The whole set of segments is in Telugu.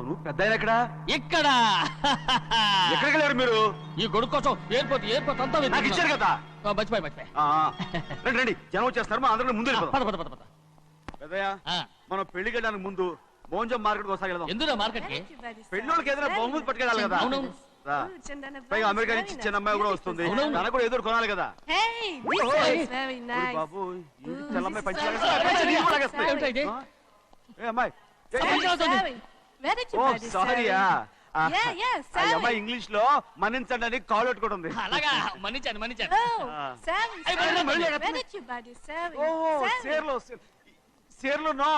అవును పెద్ద ఎక్కడ ఇక్కడ ఎక్కడికి వెళ్ళారు మీరు? ఈ కొడుకు కోసం ఎయిర్పోర్ట్ అంతా నాకు ఇచ్చారు కదా. మర్చిపోయి రండి రండి, జనం వచ్చేస్తారు, మా అందరం ముందు వెళ్ళిపోదాం. పద పెద్దయ్య, మనం పెళ్లికి వెళ్ళడానికి ముందు మోంజం మార్కెట్ ఒకసారి వెళ్దాం. ఎందుకు మార్కెట్ కి? పెళ్ళోళ్ళకి ఏదైనా బహుమతి పట్టుకెళ్ళాలి కదా. పైగా అమెరికా నుంచి చిన్న అమ్మాయి కూడా వస్తుంది, తనకు కూడా ఎదురు కొనాలి కదా. బాబు చెల్లమ్మాయి పంచి అమ్మాయి. ఓ సారీయా, అమ్మాయి ఇంగ్లీష్ లో మన్నించండి అని కాల్ పెట్టుకుంటుంది. అలాగా మన్నించాను సేర్లో నో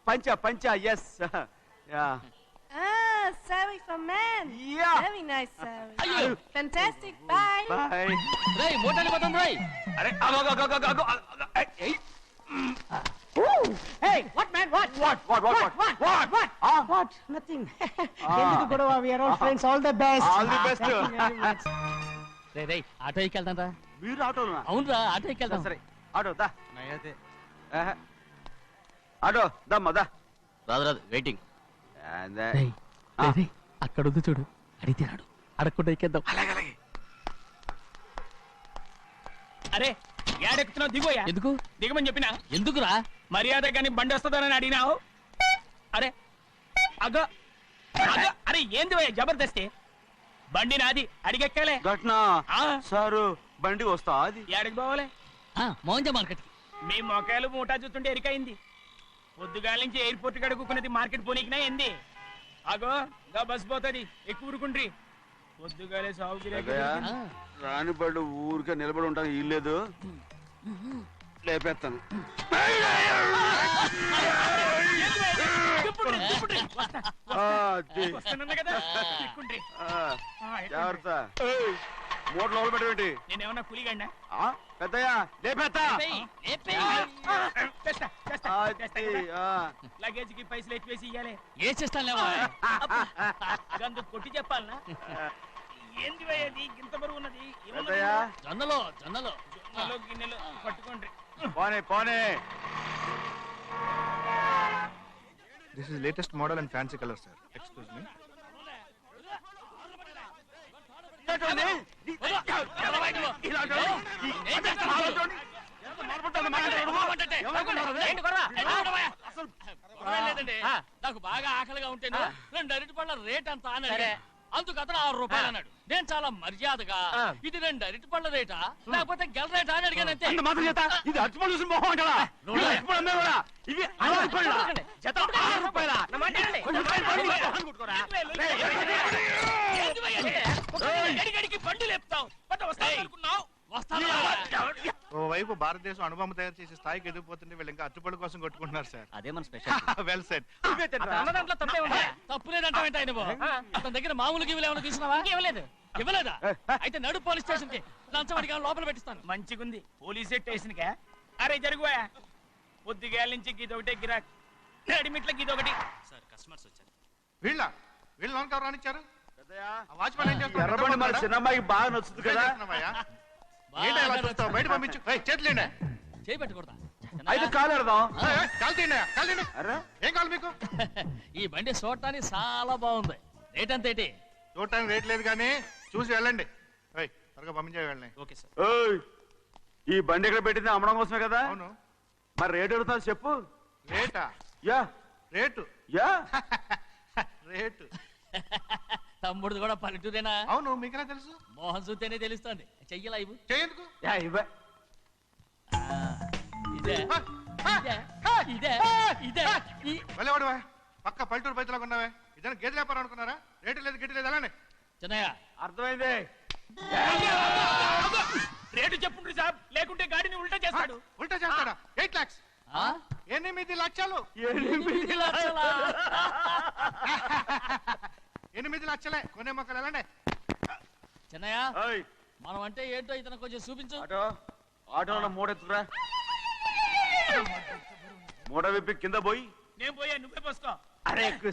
పంచా పంచా. Yes Sari for men. Yeah. Very nice, Sari. Fantastic. Bye. Bye. రేయ్ మోటాలి పోతాం రేయ్. అరే అగో. Hey, what man? What? What? Nothing. ఎందుకు గొడవ? We are all friends. All the best. All the best. రేయ్ ఆటో ఎక్కి వెళ్తాం రా. మీరు ఆటోనా? అవునురా ఆటో ఎక్కి వెళ్తాం. సరే ఆటో దా. ఆటో దమ్మా దా. రాదు వెయిటింగ్. అలాగే అక్కడ ఉంది చూడు, అడిగితే రాడు, అడగకుండా ఎక్కేద్దాం. అరే ఏడెక్కుతున్నావు? దిగోయా. ఎందుకు దిగమని చెప్పినా? ఎందుకురా? మర్యాద కానీ బండి వస్తుందని అడిగినావు. అరే అగో అరే ఏంది భయ్యా జబర్దస్తి? బండి నాది, అడిగెక్కాలే. ఘట్నా సారు బండి వస్తా అది ఏడికి పోవాలే? మోంజ మార్కెట్ కి. మీ మొక్కలు మూటా చూస్తుంటే ఎరికైంది. పొద్దుగాల నుంచి ఎయిర్పోర్ట్ కడుక్కున్నది మార్కెట్ పోనీకినా ఏంది? అగో గా బస్ పోతుంది, ఎక్కువ ఊరుకుండ్రి. పొద్దుగాలే సాగు రాని బళ్ళు ఊరికే నిలబడి ఉంటాను, ఇల్లేదు లేపేస్తాను. జాగ్రత్త, మూట లోపల పెట్టేటి. నేనేమన్నా కూలిగండా? పెద్దయ్యా లేపేస్తా. లగేజ్ కి పైసలు ఎత్తివేసి ఇయ్యాలి. ఏ చేస్తాను గందు కొట్టి చెప్పాలనా? ఏంది అది ఇంత బరువు ఉన్నది? జొన్నలో గిన్నెలు పట్టుకోండి. పోనే. This is latest model and fancy color, sir. Excuse me. నాకు బాగా ఆకలిగా ఉంటే 2 అరటిపళ్ళ రేట్ అంత అన్నాడు. అందుకు అతను 6 రూపాయలు అన్నాడు. నేను చాలా మర్యాదగా ఇది 2 అరటిపళ్ళ రేటా లేకపోతే గెల రేటా అని అడిగానంతే. ఇది అరటిపళ్ళు చూసి మొహం అంటారా? బండి లేపుతావు. ఓవైపు భారతదేశం అనుభవం తయారు చేసే స్థాయికి ఎదిగిపోతుంటే వీళ్ళు ఇంకా అట్టుపళ్ళు కోసం కొట్టుకుంటున్నారు సార్. అదే మన స్పెషల్. Well said. తప్పు లేదంటే అతని దగ్గర మామూలు గివ్వులు ఏమైనా తీసుకున్నావా? ఇవ్వలేదా? అయితే నడు పోలీస్ స్టేషన్ కి లంచం అడిగా లోపల పెట్టిస్తాను. మంచిగుంది పోలీస్ స్టేషన్ కా. అరే జరుగుయా, పొద్దుగాల నుంచి గీదొకటే గిరాక్, నడిమిట్ల గీదొకటి. సార్ కస్టమర్స్ వచ్చారు. వీళ్ళు లోన్ కవర్ రానిచ్చారు. వాచ్మెన్ ఏం చేస్తాడు? ఎర్రబండి మన చిన్నమ్మాయికి బాగా నచ్చుతుంది కదా. బయట పంపించు. చేతులేండి. చేయి పెట్టకూడదా? అయితే కాలు ఎడదాం. ఏం కావాలి మీకు? ఈ బండి చూడటానికి చాలా బాగుంది. రేట్ అంత ఏంటి? చూడటానికి రేట్ లేదు కానీ చూసి వెళ్ళండి. త్వరగా పంపించే వెళ్ళండి. Okay sir. ఈ బండి ఎక్కడ పెట్టింది? అమ్మడం కోసమే కదా. అవును. మరి రేట్ అడుగుతా చెప్పు. రేటా? Yeah rate. Yeah rate. తమ్ముడు కూడా పల్లెటూరేనా? అవును. మీకెలా తెలుసు? మోహన్ చూస్తేనే తెలుస్తుంది. చెయ్యలా ఇవ్వు. చేయందుకు? వెళ్ళేవాడువా, పక్క పల్లెటూరు బయటలాగా ఉన్నావే. ఇదైనా గేదె వ్యాపారం అనుకున్నారా? రేటు లేదు గిట్టు లేదు అలానే. చిన్నయ్య అర్థమైంది. రేటు చెప్పుండ్రి సాబ్, లేకుంటే గాడిని ఉల్టా చేస్తాడు. ఉల్టా చేస్తాడా? 8 lakhs. 8 లక్షలు. 8 లక్షలే. కొనే మొక్కలు వెళ్ళండి. చిన్నయ్య మనం అంటే ఏంటో ఇతను కొంచెం చూపించు. ఆటోలో మూడెత్తురా. మూడ విప్పి కింద పోయి. నేను పోయా, నువ్వే పోసుకో. అరే ఎక్కువ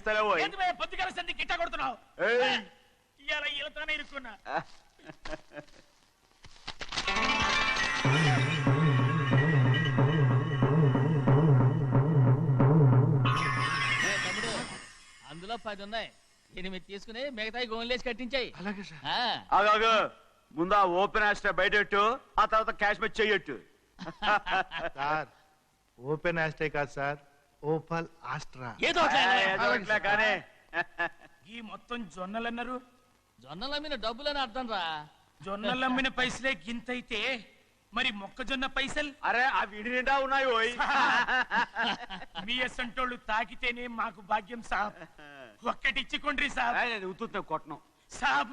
పొద్దుగాల సంధి గిట్ట కొడుతున్నావు. ఇవాళ ఈలతోనే ఇరుక్కున్నా. అందులో 10 ఉన్నాయి. 8 తీసుకుని మిగతాయి గోన్లేసి కట్టించాయి. అలాగే సార్. ఆగాగు ముందు ఆ ఓపెన్ ఆస్ట్రా బయటెట్టు, ఆ తర్వాత క్యాష్ మెచ్ చెయ్యట్టు. సార్ ఓపెన్ ఆస్ట్రే కాదు సార్, ఓపల్ ఆస్ట్రా. ఏదో ఒకటి. కానీ ఈ మొత్తం జొన్నలన్నారు. జొన్నల మీద డబ్బులని అర్థం రా. జొన్నలమ్మిన పైసలే గింతైతే మరి మొక్కజొన్న పైసలు అరే ఆ విడి నిండా ఉన్నాయి ఓయ్. మీ అసంటోళ్ళు తాకితేనే మాకు భాగ్యం సాబ్. ఒక్కటిచ్చుకోండి సాబ్. ఉత్తున్నా కొట్టను. సాబ్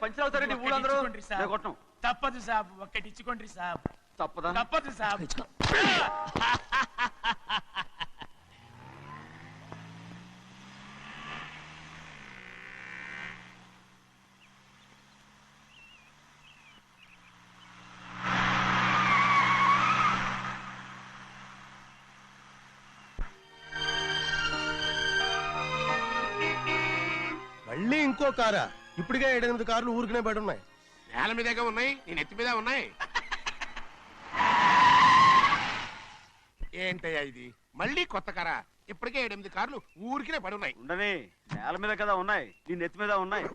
పంచర్ అవుతారండి ఊళ్ళందరూ. నేను కొట్టను. తప్పదు సాబ్, ఒక్కటిచ్చుకోండి సాబ్. తప్పదా? తప్పదు సాబ్. మళ్ళీ ఇంకో కారా? ఇప్పటికే 7-8 కార్లు ఊరికనే బయట ఉన్నాయి. నేల మీదగా ఉన్నాయి, నేను ఎత్తి మీద ఉన్నాయి. ఏంటయ్యా ఇది? మళ్ళీ కొత్త కారా? ఇప్పటికే 7-8 కార్లు ఊరికినే పడి ఉన్నాయి. ఉండని నేల మీద కదా ఉన్నాయి, నీ నెత్తి మీద ఉన్నాయి.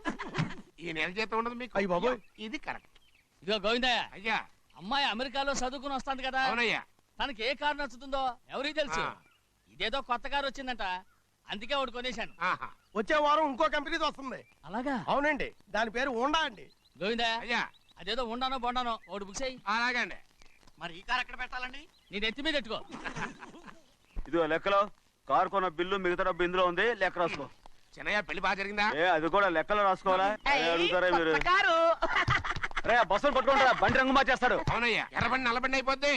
ఈ నెల జీతం ఉండదు మీకు. అయ్య బాబోయ్. ఇది కరెక్ట్. ఇదిగో గోవిందయ్య, అయ్యా. అమ్మాయి అమెరికాలో చదువుకుని వస్తాంది కదా. అవునయ్యా. తనకి ఏ కారు నచ్చుతుందో ఎవరికి తెలుసు. ఇదేదో కొత్త కారు వచ్చిందంట, అందుకే ఒకటి కొనేశాను. ఆహా. వచ్చే వారం ఇంకో కంపెనీది వస్తుంది. అలాగా? అవునండి, దాని పేరు హోండా అండి. గోవిందయ్య, అయ్యా. అదేదో ఉండానో బొండానో ఒకటి బుక్ చేయి. అలాగండి. మరి ఈ కార్ ఎక్కడ పెట్టాలండి? నీ నెత్తి మీద పెట్టుకో. ఇదిగో లెక్కలో కారు కొన్న బిల్లు మిగతా డబ్బు ఇందులో ఉంది, లెక్క రాసుకో. చిన్నయ్య పెళ్లి బాగా జరిగిందా? అది కూడా లెక్కలో రాసుకోవాలా? అడుగుతారా మీరు? రే బస్సులు పట్టుకుంటారా, బండి రంగు మార్చేస్తాడు. అవునయ్యా, ఎర్రబండి నల్లబండి అయిపోద్ది.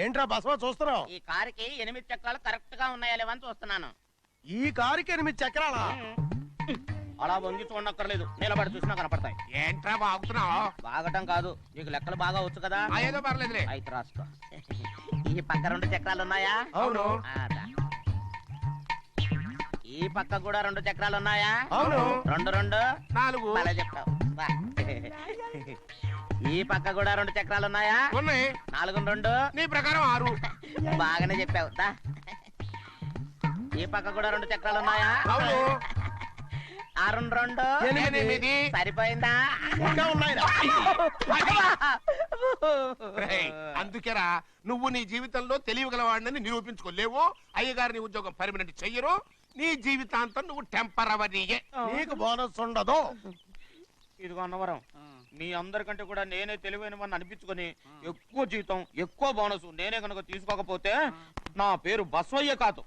ఏంట్రా బసవా చూస్తున్నావు? ఈ కారుకి 8 చక్రాలు కరెక్ట్ గా ఉన్నాయా లేవని చూస్తున్నాను. ఈ కారుకి 8 చక్రాలా? అలా వంగి చూడక్కర్లేదు, నిలబడి చూసినా కనపడతాయి. ఏంట్రా బాగుతున్నావు? బాగటం కాదు, నీకు లెక్కలు బాగా వచ్చు కదా. ఏదో పర్లేదులే. అయితే రాసుకో. ఈ పక్క 2 చక్రాలు ఉన్నాయా? అవును. ఈ పక్క కూడా 2 చక్రాలు ఉన్నాయా? అవును. 2 2 4. అలా చెప్తావు. రా. ఈ పక్క కూడా 2 చక్రాలు ఉన్నాయా? ఉన్నాయి. 4 2 నీ ప్రకారం 6. బాగానే చెప్పావు. దా. ఈ పక్క కూడా 2 చక్రాలు ఉన్నాయా? అవును. 6 2 8. సరిపోయిందా? ఇంకా ఉన్నాయిరా. రేయ్, అందుకేరా నువ్వు నీ జీవితంలో తెలియగలవాడిని నిరూపించుకోలేవు. అయ్యగారిని ఉద్యోగం పర్మనెంట్ చెయ్యరు. నీ జీవితాంతం నువ్వు టెంపరవరీయే. నీకు బోనస్ ఉండదు. ఇదిగో అన్నవరం, మీ అందరికంటే కూడా నేనే తెలివైన వాడిని అనిపించుకొని ఎక్కువ జీతం ఎక్కువ బోనస్ నేనే కనుక తీసుకోకపోతే నా పేరు బస్వయ్య కాదు.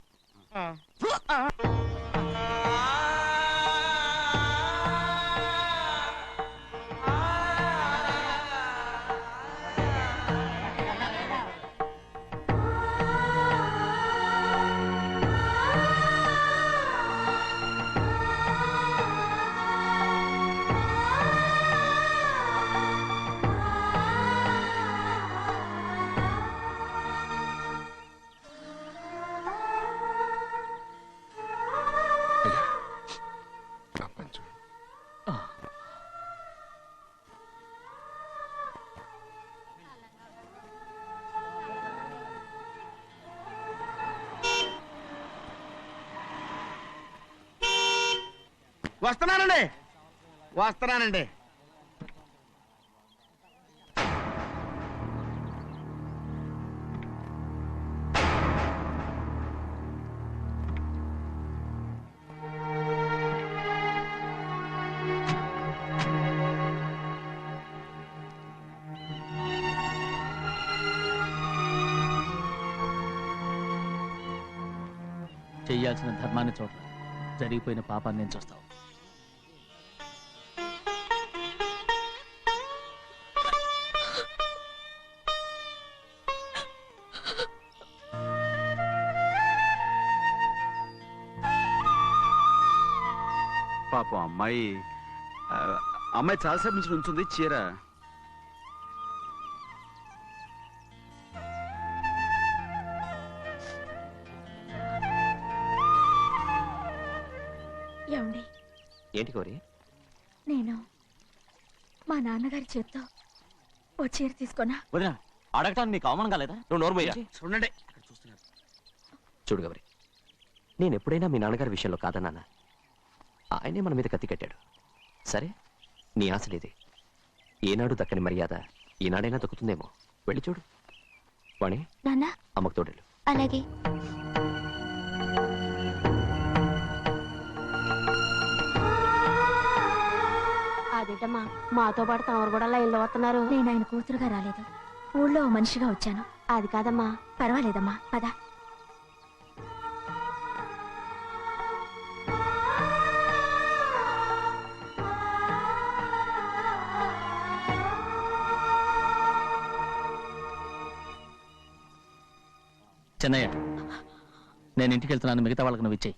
వస్తున్నానండి. చెయ్యాల్సిన ధర్మాన్ని చూడరా, జరిగిపోయిన పాపాన్ని నేను చూస్తావు. పాపం అమ్మాయి చాలాసేపు నుంచి ఉంచుంది చీర. ఏమండి? ఏంటి కోరి? నేను మా నాన్నగారి చేత్తో ఓ చీర తీసుకోనా? వదినా, అడగటానికి నీకు అవమానం కాలేదా? నువ్వు నోరు పోయా. చూడండి చూడు గౌరి, నేను ఎప్పుడైనా మీ నాన్నగారి విషయంలో కాదన్నానా? ఆయనే మన మీద కత్తి కట్టాడు. సరే, నీ ఆశలేదే. ఏనాడు దక్కని మర్యాద ఈనాడైనా దక్కుతుందేమో. వెళ్ళి చూడు. వాణి, నాన్న అమ్మకు తోడేళ్ళు. అలాగే. అదేటమ్మా మాతో పాటు తమరు కూడా లైన్లో వస్తున్నారు. నేను ఆయన కూతురుగా రాలేదు, ఊళ్ళో ఓ మనిషిగా వచ్చాను. అది కాదమ్మా. పర్వాలేదమ్మా, పద. చెన్నయ్య, నేను ఇంటికి వెళ్తున్నాను, మిగతా వాళ్ళకి నువ్వు ఇచ్చేయి.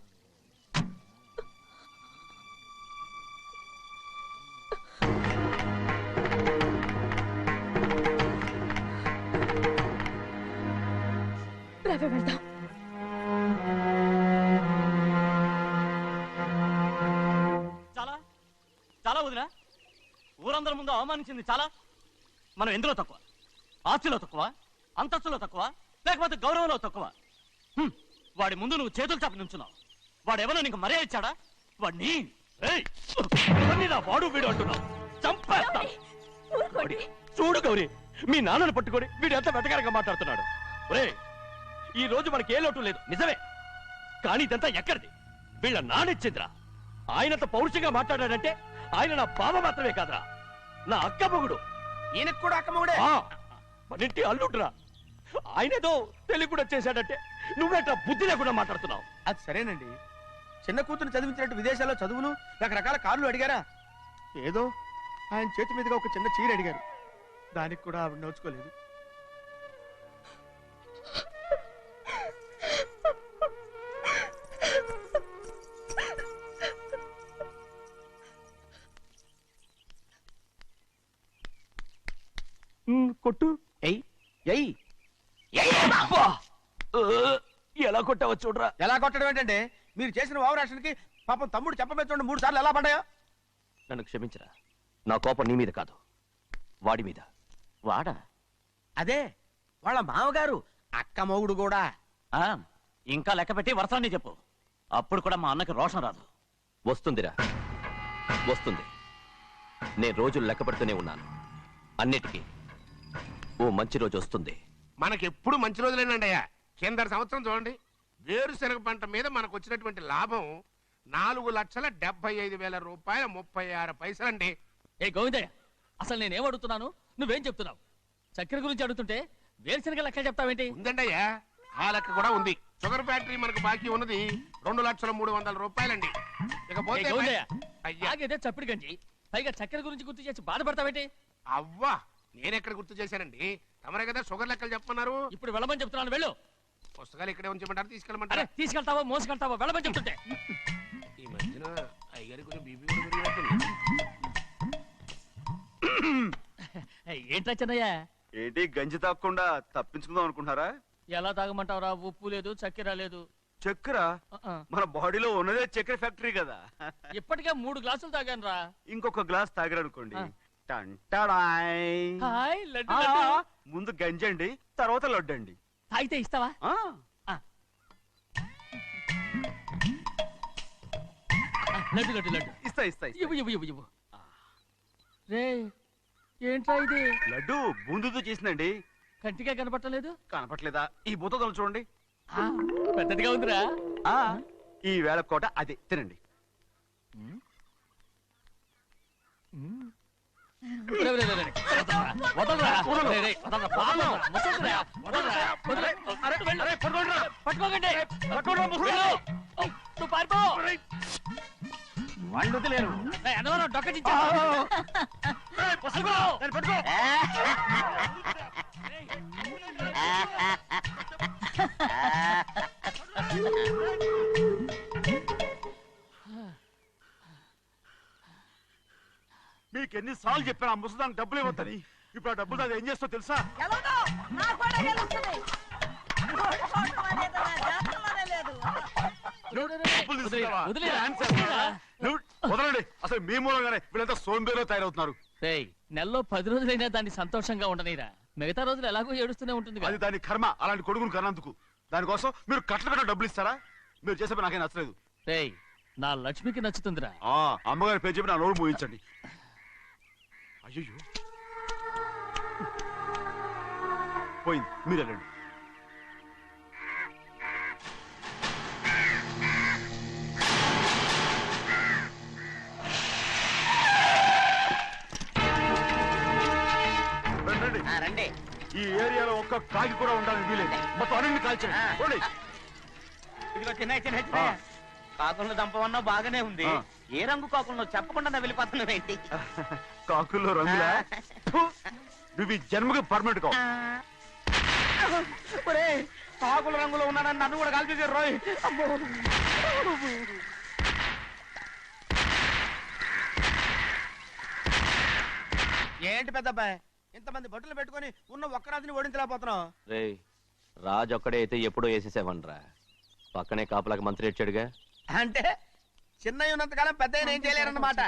వెళ్దాం. చాలా చాలా వదినా, ఊరందరి ముందు అవమానించింది చాలా. మనం ఎందులో తక్కువ? ఆస్తిలో తక్కువ, అంతస్తులో తక్కువ, లేకపోతే గౌరవంలో తక్కువ? వాడి ముందు నువ్వు చేతులు చాపి నుంచున్నావు. వాడెవరో నీకు మర్యాద ఇచ్చాడా? వాడిని వాడు వీడు అంటున్నావు. చంపేస్తా. చూడు గౌరీ, మీ నాన్నను పట్టుకొని వీడు ఎంత వెతకారంగా మాట్లాడుతున్నాడు. ఈ రోజు మనకి ఏ లోటు లేదు నిజమే, కానీ ఇదంతా ఎక్కడిది? వీళ్ళ నానిచ్చిందిరా. ఆయనంత పౌరుషంగా మాట్లాడాడంటే ఆయన నా బావ మాత్రమే కాదురా, నా అక్క మొగుడు. ఈయనకు కూడా అక్క మొగుడే. మనింటి అల్లుడురా. ఆయనేదో తెలివి కూడా చేశాడంటే నువ్వేట బుద్ధి లేకుండా మాట్లాడుతున్నావు. అది సరేనండి, చిన్న కూతురు చదివించినట్టు విదేశాల్లో చదువులు రకరకాల కార్లు అడిగారా? ఏదో ఆయన చేతి మీదుగా ఒక చిన్న చీర అడిగారు, దానికి కూడా ఆవిడ నోచుకోలేదు. కొట్టు. ఎలా కొట్టావో చూడరా. ఎలా కొట్టడం ఏంటంటే, మీరు చేసిన ఓవరాక్షన్కి పాపం తమ్ముడు చెప్పబెట్టండి 3 సార్లు ఎలా పడ్డాయో. నన్ను క్షమించరా, నా కోపం నీ మీద కాదు, వాడి మీద. వాడా? అదే వాళ్ళ మామగారు అక్క మొగుడు కూడా. ఇంకా లెక్క పెట్టి వరసాన్ని చెప్పు, అప్పుడు కూడా మా అన్నకి రోషం రాదు. వస్తుందిరా, వస్తుంది. నేను రోజులు లెక్క పెడుతూనే ఉన్నాను. అన్నిటికీ ఓ మంచి రోజు వస్తుంది. మనకెప్పుడు మంచి రోజులేనండి అయ్యా. కింద సంవత్సరం చూడండి, వేరుశనగ పంట మీద మనకు వచ్చినటువంటి లాభం 4,75,000 రూపాయల 36 పైసలండి. ఏ గోవిందయ్య, అసలు నేనేం అడుగుతున్నాను, నువ్వేం చెప్తున్నావు? చక్కెర గురించి అడుగుతుంటే వేరుశనగ లెక్క చెప్తావేంటి? ఉందండి అయ్యా, ఆ లెక్క కూడా ఉంది. షుగర్ ఫ్యాక్టరీ మనకు బాకీ ఉన్నది 2,300,000 రూపాయలండి. ఇకపోతే ఆగేదే చప్పిడి గంజి, పైగా చక్కెర గురించి గుర్తు చేసి బాధపడతావేంటి? అవ్వా, నేనెక్కడ గుర్తు చేశానండి, తమరే కదా షుగర్ లెక్కలు చెప్పమన్నారు. ఇప్పుడు వెళ్ళమని చెప్తున్నాను, వెళ్ళు. పుస్తకాలు ఇక్కడే ఉంచమంటారు, తీసుకెళ్ళమంటారా? తీసుకెళ్తావో మోసుకెళ్తావో వెళ్ళమని చెప్తుంటే. ఈ మధ్యన అయ్యారు కొంచెం బీపీ కూడా పెరిగినట్టుంది. ఏంట్రా చిన్నయ్య? ఏంటి గంజి తాగకుండా తప్పించుకుందాం అనుకుంటున్నారా? ఎలా తాగమంటావురా? ఉప్పు లేదు, చక్కెర లేదు. చక్కెర మన బాడీలో ఉన్నదే చక్కెర ఫ్యాక్టరీ కదా. ఇప్పటికే 3 గ్లాసులు తాగాను రా. ఇంకొక గ్లాస్ తాగారనుకోండి, ముందు గంజండి, తర్వాత లడ్డండి. తాగితే ఇస్తావా? లడ్డు లడ్డు లడ్డు ఇస్తా ఇస్తా. ఇవ్వు ఇవ్వు ఇవ్వు ఇవ్వు. రే, ఏంట్రా ఇది? లడ్డు బూందుతో చేసిందండి. కంటిగా కనపట్టలేదు. కనపట్లేదా? ఈ బూతలు చూడండి, పెద్దదిగా ఉందిరా. ఈ వేళ కోట అదే, తినండి. వాళ్ళు లేరు డొక్కటించా. మీకు ఎన్నిసార్లు చెప్పాను ఆ ముసదానికి డబ్బులు ఇవ్వద్దని. ఇప్పుడు ఆ డబ్బులు అది ఏం చేస్తో తెలుసా? వదలండి, అసలు మీ మూలంగానే వీళ్ళంతా సోంబేలో తయారవుతున్నారు. నెలలో 10 రోజులైనా దాన్ని సంతోషంగా ఉండనీరా. మిగతా రోజులు ఎలాగో ఏడుస్తూనే ఉంటుంది. అది దాని కర్మ, అలాంటి కొడుకును కన్నందుకు. దానికోసం మీరు కట్ల డబ్బులు ఇస్తారా? మీరు చేసే పని నాకేం నచ్చలేదు. రేయ్ నా లక్ష్మికి నచ్చుతుందిరా. అమ్మగారి పేరు చెప్పి నా నోరు మూయించండి. అయ్యో పోయింది, మీరు వెళ్ళండి. రండి. ఈ ఏరియాలో ఒక్క కాగి కూడా ఉండాలని వీలేదు. మొత్తం అన్ని కాల్చండి. ఇదిగో చిన్న కాకులను దంపవన్నా బాగానే ఉంది. ఏ రంగు కాకులను చెప్పకుండా వెళ్ళిపోతున్నావు ఏంటి? కాకుల్లో రంగులా? నువ్వు ఈ జన్మకి పర్మనెంట్ కావు. కాకుల రంగులో ఉన్నానని నన్ను కూడా కాల్చేసారు రోయ్. ఏంటి పెద్దబ్బాయ్ ఇంతమంది బట్టలు పెట్టుకొని ఉన్న ఒక్కరాజుని ఓడించలేకపోతున్నావు? రేయ్ రాజు ఒక్కడే అయితే ఎప్పుడో వేసేసేవనరా. పక్కనే కాపలాకి మంత్రి ఇచ్చాడుగా. అంటే చిన్నయ్య ఉన్నంతకాలం పెద్దయ్య ఏం చేయలేరన్నమాట.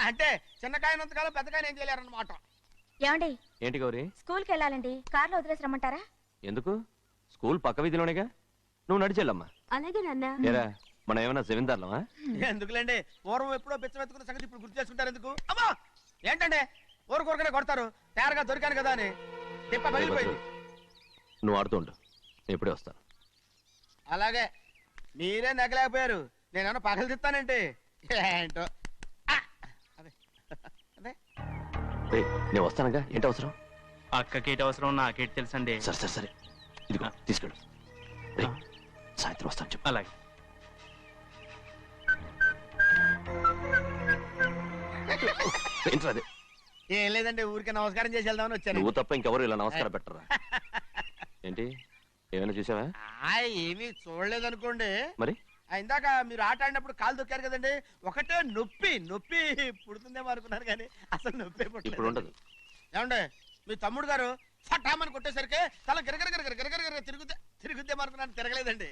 అంటే చిన్నకాయ ఉన్నంతకాలం పెద్దకాయ ఏం చేయలేరన్నమాట. ఏమండి ఏంటి గౌరీ? స్కూల్కి వెళ్ళాలండి. కార్లో వదిలేసి రమ్మంటారా? ఎందుకు? స్కూల్ పక్క వీధిలోనేగా, నువ్వు నడిచెళ్ళమ్మా. అలాగే నాన్న. ఏరా మనం ఏమన్నా జమీందార్లమా? ఎందుకులేండి, పూర్వం ఎప్పుడో పిచ్చమెత్తుకున్న సంగతి ఇప్పుడు గుర్తు చేసుకుంటారు ఎందుకు? అమ్మా ఏంటంటే ఊరుకోరుకనే కొడతారు. తయారుగా దొరికాను కదా అని తిప్ప పగిలిపోయింది. నువ్వు ఆడుతుండు, నేను ఇప్పుడే వస్తాను. అలాగే మీరే నగలేకపోయారు, నేనేమన్నా పగలు తిస్తానంటే ఏంటో. అదే అదే రేయ్ నేను వస్తానగా, ఏంటి అవసరం? అక్కకేటి అవసరం నాకేటి తెలుసండి. సరే సరే సరే, ఇదిగో తీసుకెళ్ళు. రేయ్ సాయంత్రం వస్తాను చెప్పు. అలాగే. ఏంట్రా అదే? ఏం లేదండి, ఊరికే నమస్కారం చేసి వెళ్దామని వచ్చాను. నువ్వు తప్ప ఇంకెవరు ఇలా నమస్కారం పెట్టరా? ఏంటి ఏమైనా చూసావా? ఏమీ చూడలేదనుకోండి. మరి ఇందాక మీరు ఆట ఆడినప్పుడు కాలు దొక్కారు కదండి, ఒకటే నొప్పి నొప్పి పుడుతుందేమో అనుకున్నారు కానీ అసలు నొప్పి ఇప్పుడు ఉండదు. ఏమండే మీ తమ్ముడు గారు ఫటామని కొట్టేసరికి తల గిరగిర తిరుగుద్దేమో అనుకున్నాను, తిరగలేదండి.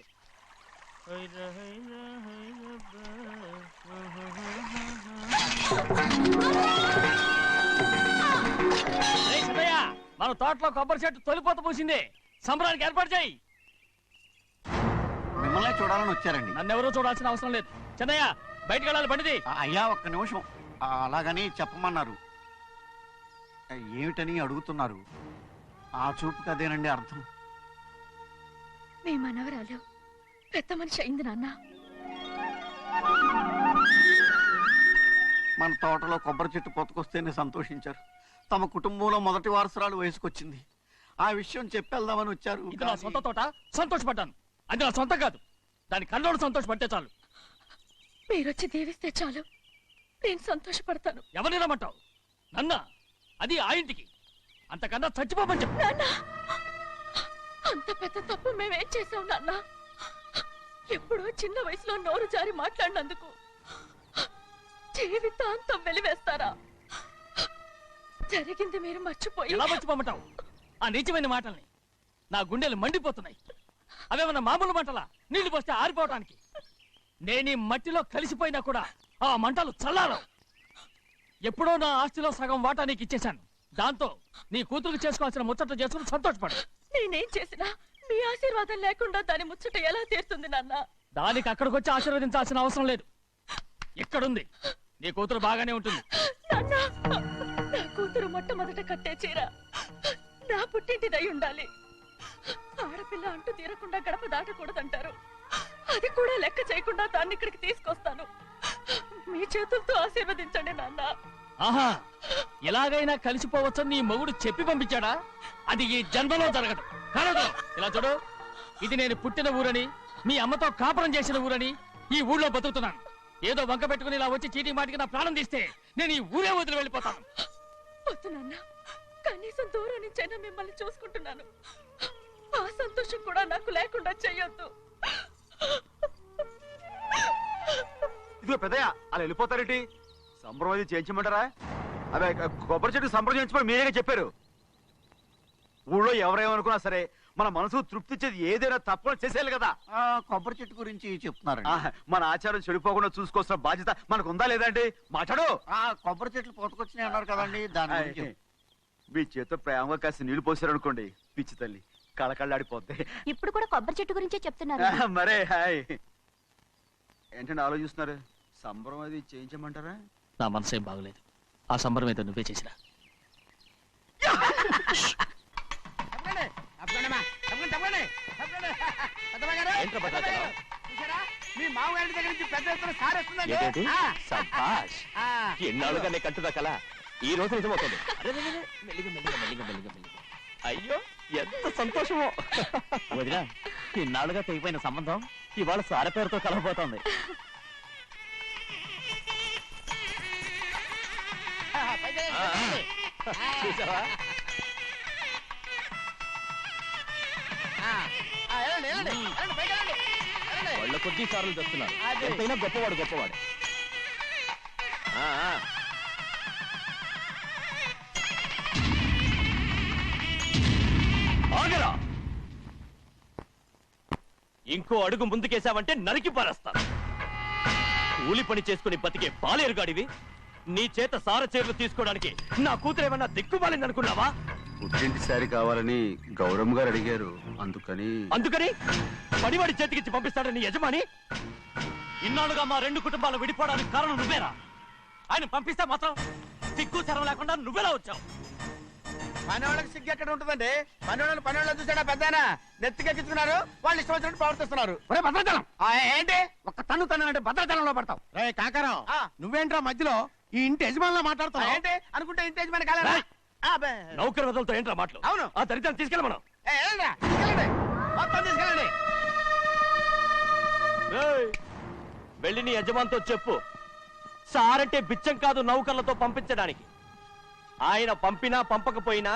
మన తోటలో కొబ్బరి చెట్టు తొలిపోత పూసింది. సంబరానికి ఏర్పాటు చేయి. మిమ్మల్ని చూడాలని వచ్చారండి. నన్నెవరూ చూడాల్సిన అవసరం లేదు. చెన్నయ్య బయటికి వెళ్ళాలి, బండిది. అయ్యా ఒక్క నిమిషం, అలాగని చెప్పమన్నారు. ఏమిటని అడుగుతున్నారు? ఆ చూపుకి అదేనండి అర్థం. మీ మనవరాలు పెద్ద మనిషి అయింది నాన్న. మన తోటలో కొబ్బరి చెట్టు పొత్తుకొస్తేనే సంతోషించారు. తమ కుటుంబంలో మొదటి వారసురాలు వయసుకొచ్చింది. ఆ విషయం చెప్పేద్దామని వచ్చారు. ఇది నా సొంత తోట, సంతోషపడ్డాను. అది నా సొంతం కాదు, దాని కన్నోడు సంతోషపడితే చాలు. మీరొచ్చి దీవిస్తే చాలు, నేను సంతోషపడతాను. ఎవరిని రమ్మంటావు? నన్న? అది ఆ ఇంటికి. అంతకన్నా చచ్చిపోమని చెప్పు. నాన్న అంత పెద్ద తప్పు మేమేం చేసాం నాన్న? ఎప్పుడో చిన్న వయసులో నోరు జారి మాట్లాడినందుకు జీవితాంతం వెలివేస్తారా? జరిగింది మీరు మర్చిపోయి. ఎలా మర్చిపోమంటావు ఆ నీచమైన మాటల్ని? నా గుండెలు మండిపోతున్నాయి. అవేమన్నా మామూలు మంటలా నీళ్లు పోస్తే ఆరిపోవటానికి? నేను ఈ మట్టిలో కలిసిపోయినా కూడా ఆ మంటలు చల్లారవు. ఎప్పుడో నా ఆస్తిలో సగం వాటా నీకు ఇచ్చేశాను. దాంతో నీ కూతురు చేసుకోవాల్సిన ముచ్చట్లు చేసుకుని సంతోషపడు. నేనేం చేసినా మీ ఆశీర్వాదం లేకుండా దాని ముచ్చట ఎలా తీరుతుంది నాన్న? దానికి అక్కడికి వచ్చి ఆశీర్వదించాల్సిన అవసరం లేదు. ఎక్కడుంది? నీ కూతురు బాగానే ఉంటుంది. నాన్న నా కూతురు మొట్టమొదట కట్టే చీర నా పుట్టింటిదై ఉండాలి. ఆడపిల్ల అంటూ తీరకుండా గడప దాటకూడదంటారు. అది కూడా లెక్క చేయకుండా దాన్ని ఇక్కడికి తీసుకొస్తాను. మీ చేతులతో ఆశీర్వదించండి నాన్న. ఆహా, ఎలాగైనా కలిసిపోవచ్చని నీ మొగుడు చెప్పి పంపించాడా? అది ఈ జన్మలో జరగదు. కాదు, ఇలా చూడు, ఇది నేను పుట్టిన ఊరని, మీ అమ్మతో కాపురం చేసిన ఊరని ఈ ఊళ్ళో బతుకుతున్నాను. ఏదో వంక పెట్టుకుని ఇలా వచ్చి చీటీ మాటికి నా ప్రాణం తీస్తే నేను ఈ ఊరే వదిలి వెళ్ళిపోతాను. వద్దు నాన్న, కనీసం దూరం నుంచైనా మిమ్మల్ని చూసుకుంటున్నాను. ఆ సంతోషం కూడా నాకు లేకుండా చెయ్యొద్దు. ఇదిగో పెద్దయ్య, అలా వెళ్ళిపోతారేంటి? సంబరం అది చేయించమంటారా? అదే కొబ్బరి చెట్టు సంబరం చేయించమని మీరేగా చెప్పారు. ఊళ్ళో ఎవరేమనుకున్నా సరే మన మనసు తృప్తి ఇచ్చేది ఏదైనా తప్పకుండా చేసేయాలి కదా. కొబ్బరి చెట్టు గురించి చెప్తున్నారు. మన ఆచారం చెడిపోకుండా చూసుకోవాల్సిన బాధ్యత మనకు ఉందా లేదా అండి? మాట్లాడు. కొబ్బరి చెట్లు పోతుకొచ్చినాయి అన్నారు కదండి, దాని గురించి. మీ చేత ప్రేమగా కాసి నీళ్లు పోసారనుకోండి, పిచ్చి తల్లి కళకళ్ళాడిపోద్ది. ఇప్పుడు కూడా కొబ్బరి చెట్టు గురించే చెప్తున్నారు. మరే హాయ్. ఏంటంటే ఆలోచిస్తున్నారు? సంబరం అది చేయించమంటారా? నా మనసు ఏం బాగలేదు. ఆ సంబరం ఏదో నువ్వే చేసిరా. మీ మామగారి దగ్గర నుంచి పెద్ద ఎత్తున సార్ వస్తుందండి. ఏంటి? శభాష్. ఎన్నాళ్ళుగానే కంటుదా కల ఈ రోజు నిజమవుతుంది. మెల్లిగా మెల్లిగా మెల్లిగా మెల్లిగా మెల్లిగా. అయ్యో ఎంత సంతోషమో. వదినా, ఇన్నాళ్ళుగా తెగిపోయిన సంబంధం ఇవాళ సార పేరుతో కలవబోతోంది. చూసావా? వాళ్ళ కొద్ది సార్లు తెస్తున్నారు. ఎంతైనా గొప్పవాడు గొప్పవాడు. ఆగరా! ఇంకో అడుగు ముందుకేశావంటే నరికి పారేస్తాను. కూలి పని చేసుకుని బతికే పాలేరుగాడివి. నీ చేత సార చీరలు తీసుకోవడానికి నా కూతురేమన్నా దిక్కుమాలిందనుకున్నావా? పుట్టింటి సారి కావాలని గౌరమ్మ గారు అడిగారు. అందుకని పడివాడి చేతికిచ్చి పంపిస్తాడని నీ యజమాని. ఇన్నాళ్ళుగా మా రెండు కుటుంబాలు విడిపోవడానికి కారణం నువ్వేరా? ఆయన పంపిస్తే మాత్రం సిగ్గు శరం లేకుండా నువ్వెలా వచ్చావు? పనివాళ్ళకి సిగ్గు ఎక్కడ ఉంటుందండి? పనివాళ్ళు చూసాడా పెద్దనా? నెత్తికెక్కించుకున్నారు, వాళ్ళు ఇష్టం వచ్చినట్టు ప్రవర్తిస్తున్నారు. భద్రాచలం ఏంటి ఒక్క తన్ను అంటే భద్రాచలంలో పడతావు. రే కాకరావు, నువ్వేంట్రా మధ్యలో ఈ ఇంటి యజమానిలో మాట్లాడుతావు ఏంటి? అనుకుంటే ఇంటి యజమాని కాలేదా? నౌకర్ వదలతో ఏంట్రా మాటలు? అవును. ఆ దరిద్రాన్ని తీసుకెళ్ళ మనం. మొత్తం తీసుకెళ్ళండి. వెళ్ళి నీ యజమానితో చెప్పు, సారంటే బిచ్చం కాదు నౌకర్లతో పంపించడానికి. ఆయన పంపినా పంపకపోయినా,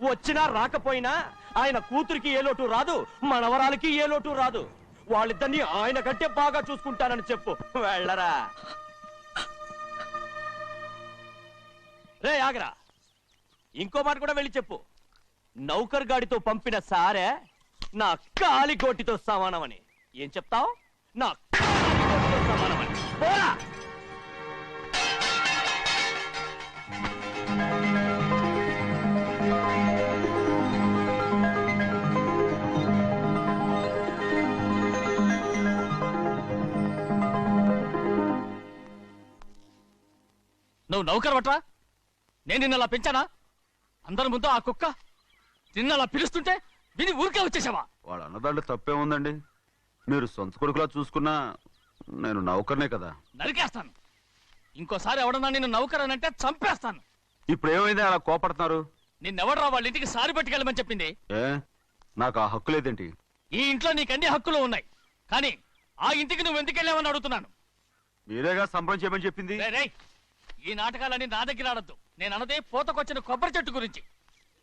వచ్చినా రాకపోయినా ఆయన కూతురికి ఏ లోటు రాదు, మనవరాలకి ఏ లోటు రాదు. వాళ్ళిద్దరినీ ఆయన కంటే బాగా చూసుకుంటానని చెప్పు. వెళ్ళరా. రే ఆగరా, ఇంకో మాట కూడా వెళ్ళి చెప్పు. నౌకర్ గాడితో పంపిన సారే నా కాలిగోటితో సమానమని. ఏం చెప్తావు? నా కాలిగోటితో సమానమని. పోరా. నువ్వు నౌకర్ పట్రా? నేను నిన్నలా పెంచానా? అందరి ముందు ఆ కుక్క నిన్నలా పిలుస్తుంటే విని ఊరికే వచ్చేసావా? వాడు అన్నదాంట్లో తప్పే ఉందండి. మీరు సొంత కొడుకులా చూసుకున్నా నేను నౌకర్నే కదా. నరికేస్తాను. ఇంకోసారి ఎవడన్నా నిన్ను నౌకర్ అనంటే చంపేస్తాను. ఇప్పుడు ఏమైంది అలా కోపడుతున్నారు? నిన్నెవడరా వాళ్ళ ఇంటికి సారి పట్టుకెళ్ళమని చెప్పింది? నాకు ఆ హక్కు లేదేంటి? ఈ ఇంట్లో నీకన్ని హక్కులు ఉన్నాయి, కానీ ఆ ఇంటికి నువ్వు ఎందుకు వెళ్ళావని అడుగుతున్నాను. మీరేగా సంబరం చేయమని చెప్పింది. ఈ నాటకాలన్నీ నా దగ్గర ఆడద్దు. నేను అన్నదే పూతకొచ్చిన కొబ్బరి చెట్టు గురించి.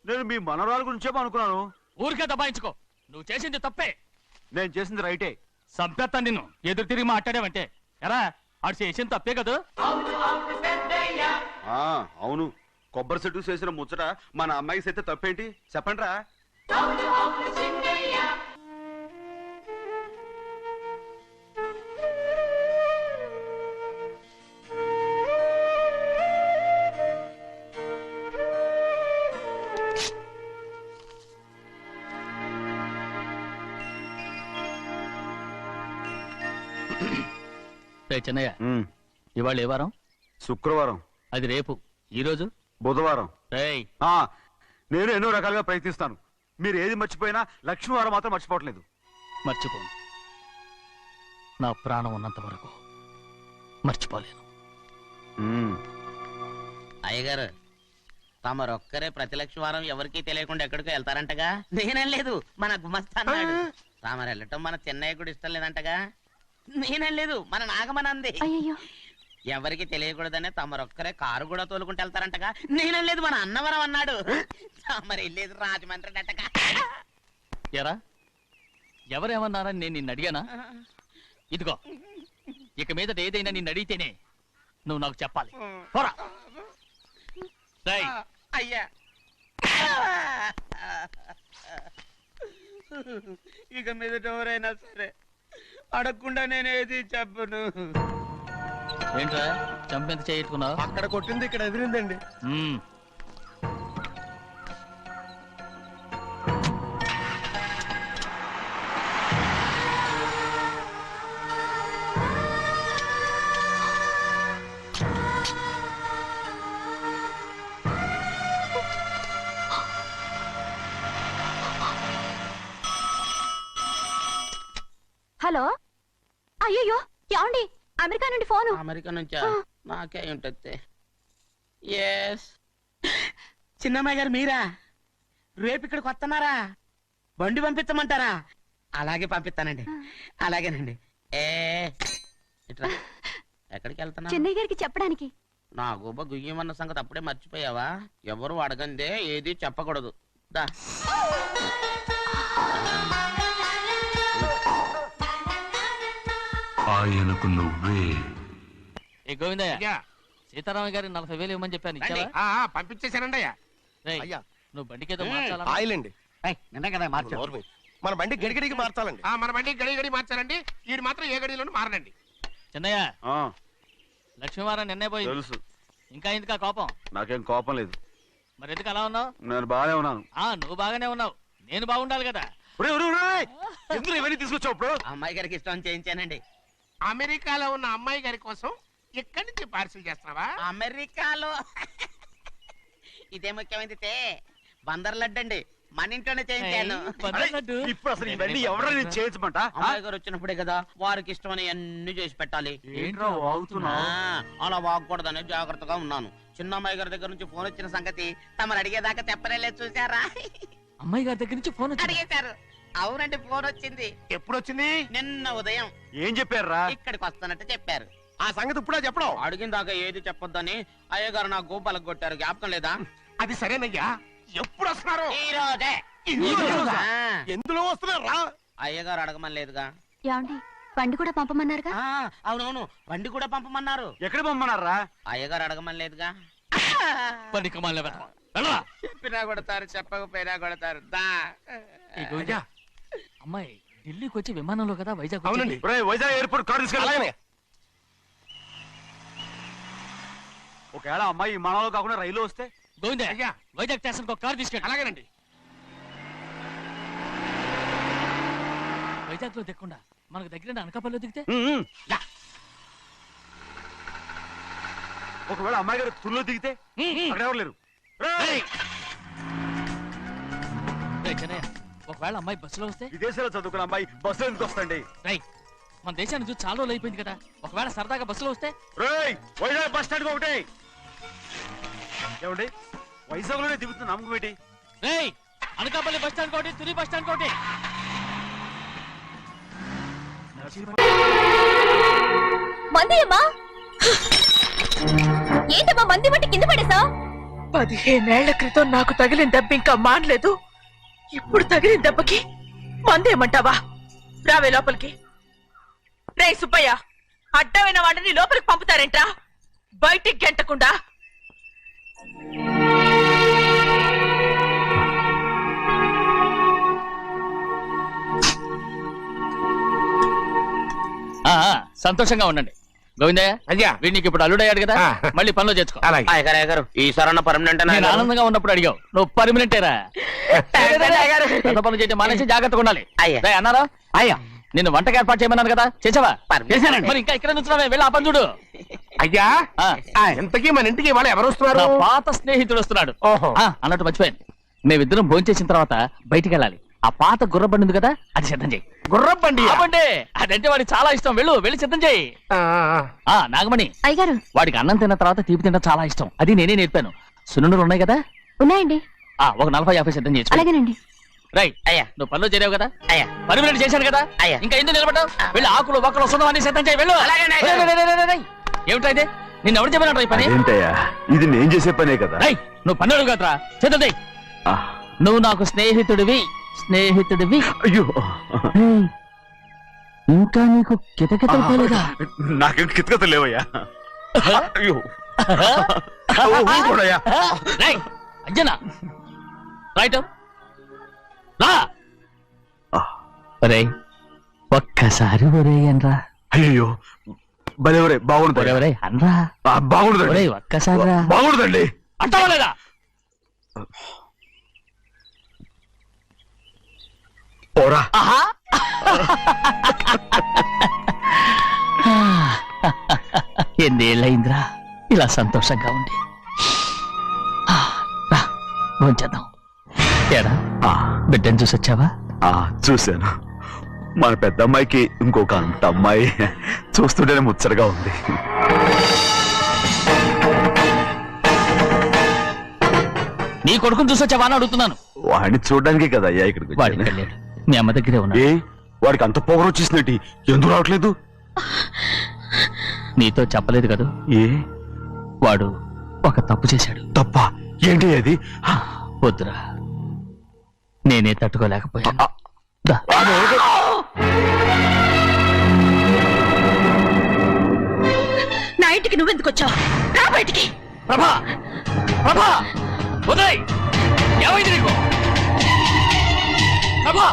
నేను మీ మనవరాల గురించేమో అనుకున్నాను. ఊరికే దబాయించుకో. నువ్వు చేసింది తప్పే. నేను చేసింది రైటే. సంపేత్తాను నిన్ను ఎదురు తిరిగి మాట్లాడావంటే. ఎరా, ఆడు చేసింది తప్పే కదా? అవును, కొబ్బరి చెట్టు చేసిన ముచ్చట మన అమ్మాయికి చేస్తే తప్పేంటి చెప్పండి రా. చెన్నయ్య, ఇవాళ ఏ వారం? శుక్రవారం. అది రేపు. ఈ రోజు బుధవారం. రేయ్, నేను ఎన్నో రకాలుగా ప్రయత్నిస్తాను. మీరు ఏది మర్చిపోయినా లక్ష్మీవారం మాత్రం మర్చిపోవట్లేదు. మర్చిపోను. నా ప్రాణం ఉన్నంత వరకు మర్చిపోలేను. అయ్యగారు, తమరొక్కరే ప్రతి లక్షవారం ఎవరికీ తెలియకుండా ఎక్కడికో వెళ్తారంటగా? నేనేం లేదు, మన గుమస్తా అన్నాడు. తామరు వెళ్ళటం మన చెన్నయ్య కూడా ఇష్టం లేదంటగా? నేనేం లేదు, మన నాగమనంది. ఎవరికి తెలియకూడదనే తమరొక్కరే కారు కూడా తోలుకుంటూ వెళ్తారంటగా? నేనేం లేదు, మన అన్నవరం అన్నాడు. తమరు వెళ్ళేది రాజమండ్రి అంటగా? ఎరా, ఎవరేమన్నారని నేను నిన్ను అడిగానా? ఇదిగో, ఇక మీదట ఏదైనా నిన్ను అడిగితేనే నువ్వు నాకు చెప్పాలి. పోరా. అయ్యా, ఇక మీదట ఎవరైనా సరే అడగకుండా నేనేది చెప్పను. ఏంట్రా చంపెంత చేయించుకున్నావు? అక్కడ కొట్టింది ఇక్కడ ఎదిరిందండి. హలో అయ్యయ్యో ఏమండి అమెరికా నుండి ఫోను అమెరికా నుంచా? నాకే ఉంటుంది. ఎస్, చిన్నమ్మాయి గారు మీరా? రేపు ఇక్కడికి వస్తున్నారా? బండి పంపించమంటారా? అలాగే పంపిస్తానండి. అలాగేనండి. ఇట్రా. ఎక్కడికి వెళ్తున్నా? చెన్నై గారికి చెప్పడానికి. నా గుబ్బ గుయ్యమన్న సంగతి అప్పుడే మర్చిపోయావా? ఎవరు అడగందే ఏది చెప్పకూడదు. దా. ఆయనకు నువ్వే. ఏ గోవిందయ్య, సీతారామయ్య గారి 40,000 ఇవ్వమని చెప్పాను, ఇచ్చావా? పంపించేశానండి అయ్యా. రేయ్, నువ్వు బండికేదో మార్చాలా? ఆయిల్ అండి. నిన్న కదా మార్చారు. మన బండి గడిగడికి మార్చాలండి. మన బండి గడి గడి మార్చాలండి. వీడు మాత్రం ఏ గడిలోనూ మారనండి. చిన్నయ్య, లక్ష్మీవారం నిన్నే పోయింది. తెలుసు. ఇంకా ఎందుకా కోపం? నాకేం కోపం లేదు. మరి ఎందుకు అలా ఉన్నావు? నేను బాగానే ఉన్నాను. నువ్వు బాగానే ఉన్నావు, నేను బాగుండాలి కదా. ఎందుకు ఇవన్నీ తీసుకొచ్చావు? ఇప్పుడు అమ్మాయి గారికి ఇష్టం చేయించానండి. అమెరికాలో ఉన్న అమ్మాయి గారి కోసం ఇక్కడి నుంచి పార్సిల్ చేస్తున్నావా? అమెరికాలో ఇదే ముఖ్యమైనది. బందర్ లడ్డు అండి, మన ఇంట్లోనే చేయించాను. ఇప్పుడు అసలు ఇవన్నీ ఎవరైనా చేయించమంట? అమ్మాయి గారు వచ్చినప్పుడే కదా వారికి ఇష్టమని అన్ని చేసి పెట్టాలి. అలా వాగకూడదని జాగ్రత్తగా ఉన్నాను. చిన్న అమ్మాయి గారి దగ్గర నుంచి ఫోన్ వచ్చిన సంగతి తమరు అడిగేదాకా చెప్పలేదు. చూసారా? అమ్మాయి గారి దగ్గర నుంచి ఫోన్ అడిగేశారు. అవునండి, ఫోన్ వచ్చింది. ఎప్పుడు వచ్చింది? నిన్న ఉదయం. ఏం చెప్పారా? ఇక్కడికి వస్తానంటే చెప్పారు. ఆ సంగతి ఇప్పుడే చెప్పడం. అడిగిన దాకా ఏది చెప్పొద్దని అయ్యగారు నా గోపాలకు కొట్టారు. జ్ఞాపకం లేదా? అది సరేనయ్యా. ఎప్పుడు వస్తున్నారు? ఈ రోజే. ఎందులో వస్తున్నారా? అయ్యగారు అడగమని లేదుగా. ఏమండి బండి కూడా పంపమన్నారుగా? అవునవును, బండి కూడా పంపమన్నారు. ఎక్కడ పంపమన్నారా? అయ్యగారు అడగమని లేదుగా. చెప్పినా కొడతారు, చెప్పకపోయినా కొడతారు. అమ్మాయి ఢిల్లీకి వచ్చి విమానంలో కదా వైజాగ్. అవునండి. వైజాగ్ ఎయిర్పోర్ట్ కార్ తీసుకెళ్ళాలి. ఒకవేళ అమ్మాయి విమానంలో కాకుండా రైలు వస్తే? గోవిందయ్య, వైజాగ్ స్టేషన్ ఒక కార్ తీసుకెళ్ళి. అలాగేనండి. వైజాగ్ లో దిక్కుండా మనకు దగ్గర అనకాపల్లిలో దిగితే? ఒకవేళ అమ్మాయి గారు తుల్లో దిగితే? అక్కడ ఎవరు లేరు. ఒకవేళ అమ్మాయి బస్సులో వస్తే? విదేశాల్లో చదువుకున్న అమ్మాయి బస్సులో ఎందుకు వస్తండి? మన దేశాన్ని చూసి చాలా రోజులు అయిపోయింది కదా. ఒకవేళ సరదాగా బస్సులో వస్తే? వైజాగ్ బస్ స్టాండ్ ఒకటి. ఏమండి వైజాగ్ లోనే దిగుతున్న నమ్మకం ఏంటి? అనకాపల్లి బస్ స్టాండ్ కోటి, తుని బస్ స్టాండ్ కోటి. మందియమ్మా, ఏంటమ్మా మంది బట్టి కింద పడేసా? 15 ఏళ్ల క్రితం నాకు తగిలిన దెబ్బ ఇంకా మానలేదు. ఇప్పుడు తగిలిన దెబ్బకి మందేమంటావా? రావే లోపలికి. రే సుబ్బయ్య, అడ్డమైన వాడిని లోపలికి పంపుతారేంట్రా? బయటికి గెంటకుండా. సంతోషంగా ఉండండి. గోవిందయ్య, అయ్యా, వీడికి ఇప్పుడు అల్లుడయ్యాడు కదా, మళ్ళీ పనిలో చేర్చుకో. అయ్యగారు ఈసారన్న పర్మనెంట్. నేను ఆనందంగా ఉన్నప్పుడు అడిగావు, నువ్వు పర్మనెంటేరా. పెద్ద పనులు చేయడం మానేసి జాగ్రత్తగా ఉండాలి. అన్నారా? అయ్యా, నిన్ను వంటకి ఏర్పాటు చేయమన్నాను కదా, చేసావా? మరి ఇంకా ఇక్కడ నుంచున్నావే, వెళ్ళి ఆ పని చూడు. అయ్యా, ఇంతకీ మన ఇంటికి ఇవాళ ఎవరు వస్తున్నారు? నా పాత స్నేహితుడు వస్తున్నాడు. అన్నట్టు మర్చిపోయాను, మేమిద్దరం భోంచేసిన తర్వాత బయటికి వెళ్ళాలి. ఆ పాత గుర్రబండి ఉంది కదా, అది సిద్ధం చేయి. గుర్రబండి? అదంటే వాడికి చాలా ఇష్టం. వెళ్ళి సిద్ధం చేయి. నాగమణి, అయ్యగారు వాడికి అన్నం తిన్న తర్వాత తీపి తినడం చాలా ఇష్టం. అది నేనే నేర్పాను. సున్నుండలు ఉన్నాయి కదా? ఉన్నాయండి. ఒక 40-50 సిద్ధం చేసి. అలాగేనండి. రైట్. అయ్యా, నువ్వు పనిలో చేరావు కదా, అయ్యా పర్మనెంట్ చేశాను కదా, అయ్యా ఇంకా ఎందుకు నిలబడ్డావు? వెళ్ళి ఆకులు బొక్కలు సున్నమని సిద్ధం చేయి. వెళ్ళు. ఏమిటైతే నిన్ను ఎవరు చెప్పినట్టు ఈ పని? ఇది నేను చేసే పనే కదా. నువ్వు పని అడుగు కదరా, సిద్ధం చేయి. నువ్వు నాకు స్నేహితుడివి. అయ్యో, ఇంకా నీకు కితకితలు పోలేదా? నాకేం కితకితలు లేవయ్యా. అయ్యో అంజనా, రైట్ రా. ఒక్కసారి ఒరే అనరా. అయ్యో భలే బాగుంటుంది. ఒరే అనరా, బాగుంటుంది. ఒక్కసారి బాగుంటుందండి. అంటావా లేదా? పోరా. ఎన్నేళ్ళయిందిరా ఇలా సంతోషంగా ఉండి. భోంచేద్దాం. ఏడా బిడ్డను చూసొచ్చావా? చూశాను. మన పెద్ద అమ్మాయికి ఇంకొక అంత అమ్మాయి చూస్తుంటేనే ముచ్చటగా ఉంది. నీ కొడుకుని చూసొచ్చావా అని అడుగుతున్నాను. వాడిని చూడడానికి కదా అయ్యా ఇక్కడికి వచ్చాను. మీ అమ్మ దగ్గరే ఉన్నా. ఏ వాడికి అంత పొగరు వచ్చేసినట్టు ఎందుకు రావట్లేదు? నీతో చెప్పలేదు కదా. ఏ వాడు ఒక తప్పు చేశాడు. తప్ప ఏంటి అది? వద్దురా, నేనే తట్టుకోలేకపోయాను. దా. నా ఇంటికి నువ్వెందుకు వచ్చావు? రా బయటికి. ప్రభా, ప్రభా, ఉదయ్, ఏమైంది నీకు? ప్రభా,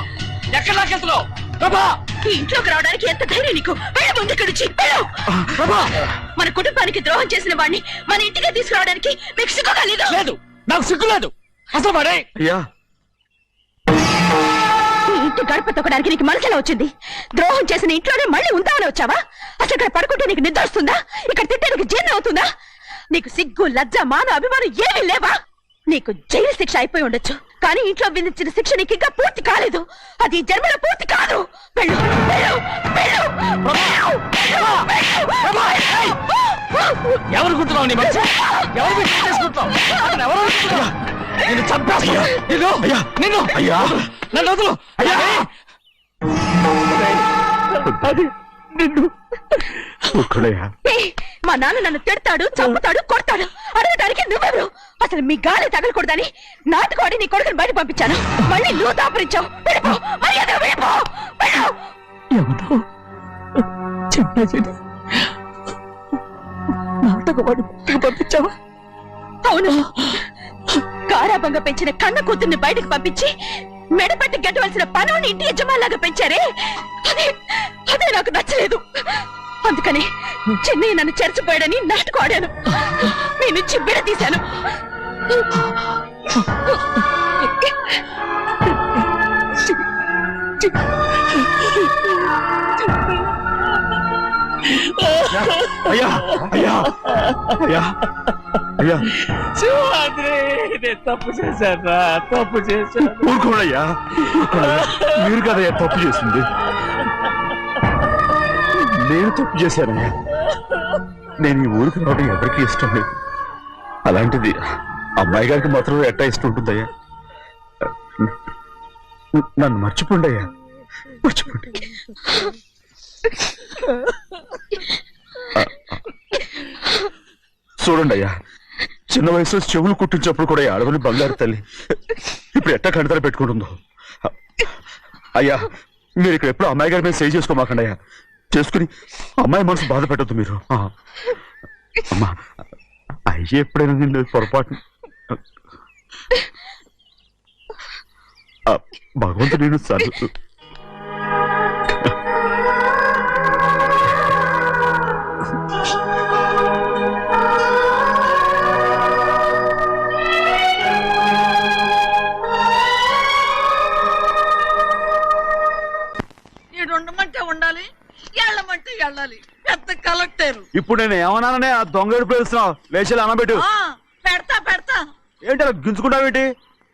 ఎక్కడ నాకెళ్తున్నావు? ప్రభా, ఈ ఇంట్లోకి రావడానికి ఎంత ధైర్యం నీకు? వెళ్ళు ముందు ఇక్కడి నుంచి, వెళ్ళు. మన కుటుంబానికి ద్రోహం చేసిన వాడిని మన ఇంటికి తీసుకురావడానికి మీకు సిగ్గు కాలేదు? లేదు, నాకు సిగ్గు లేదు. అసలు వాడే అయ్యా ఈ ఇంటి గడప తొక్కడానికి నీకు మనసులో వచ్చింది. ద్రోహం చేసిన ఇంట్లోనే మళ్ళీ ఉందామని వచ్చావా? అసలు ఇక్కడ పడుకుంటే నీకు నిద్ర వస్తుందా? ఇక్కడ తింటే నీకు జీర్ణం అవుతుందా? నీకు సిగ్గు, లజ్జ, మాన, అభిమానం ఏమీ లేవా? నీకు జైలు శిక్ష అయిపోయి ఉండొచ్చు, కానీ ఇంట్లో విధించిన శిక్ష నీకు ఇంకా పూర్తి కాలేదు. అది ఈ జన్మలో పూర్తి కాదు. వెళ్ళు, వెళ్ళు, వెళ్ళు, వెళ్ళు, ఎవరు గుర్తున్నావు? నీ మంచి ఎవరు చేసుకుంటావు? అతను ఎవరు అనుకుంటున్నావు? నిన్ను చంపేస్తా. నిన్ను అయ్యా నన్ను వదులు. అది నిన్ను ఒక్కడయ్యా. మా నాన్న నన్ను తిడతాడు, చంపుతాడు, కొడతాడు. అడగడానికి నువ్వెవరు? అసలు మీ గాలి తగలకూడదని నాటుకోడి నీ కొడుకుని బయట పంపించాను. మళ్ళీ నువ్వు దాపరించావు. వెళ్ళిపో, మర్యాదగా వెళ్ళిపో, వెళ్ళు. ఎవరు చిన్న నాటకవాడి పంపించావా? అవును, గారాబంగా పెంచిన కన్న కూతుర్ని బయటకు పంపించి మెడపట్టి గెట్టవలసిన పనుని ఇంటి యజమానిలాగా పెంచారే, అదే నాకు నచ్చలేదు. అందుకని చెన్నై నన్ను చెరచిపోయాడని నాటకం ఆడాను. మీ నుంచి విడదీశాను. అయ్యా అయ్యా అయ్యా అయ్యా తప్పు చేశాను, తప్పు చేశాను. ఊరుకోడయ్యా, మీరు కదయ్యా తప్పు చేసింది. నేను తప్పు చేశానయ్యా. నేను ఈ ఊరికి రావడం ఎవరికి ఇష్టం లేదు. అలాంటిది అమ్మాయి గారికి మాత్రం ఎట్టా ఇష్టం ఉంటుందయ్యా. నన్ను మర్చిపోండి అయ్యా, మర్చిపోండి. చూడండి అయ్యా, చిన్న వయసులో చెవులు కుట్టించినప్పుడు కూడా ఆడవని బంగారు తల్లి ఇప్పుడు ఎట్టా కంటతలు పెట్టుకుంటుందో. అయ్యా మీరు ఇక్కడ ఎప్పుడు అమ్మాయి గారి మీద సేవ్ చేసుకోమాకండి అయ్యా. చేసుకుని అమ్మాయి మనసు బాధ పెట్టద్దు మీరు. అమ్మా అయ్యే ఎప్పుడైనా నేను పొరపాటు భగవంతుడు నేను సర్దు. ఉండమంటే ఉండాలి, వెళ్ళమంటే వెళ్ళాలి. పెద్ద కలెక్టర్. ఇప్పుడు నేను ఏమన్నాననే ఆ దొంగ పేరుస్తున్నావు. లేచి అనబెట్టు. పెడతా పెడతా. ఏంటి అలా గించుకుంటావేంటి?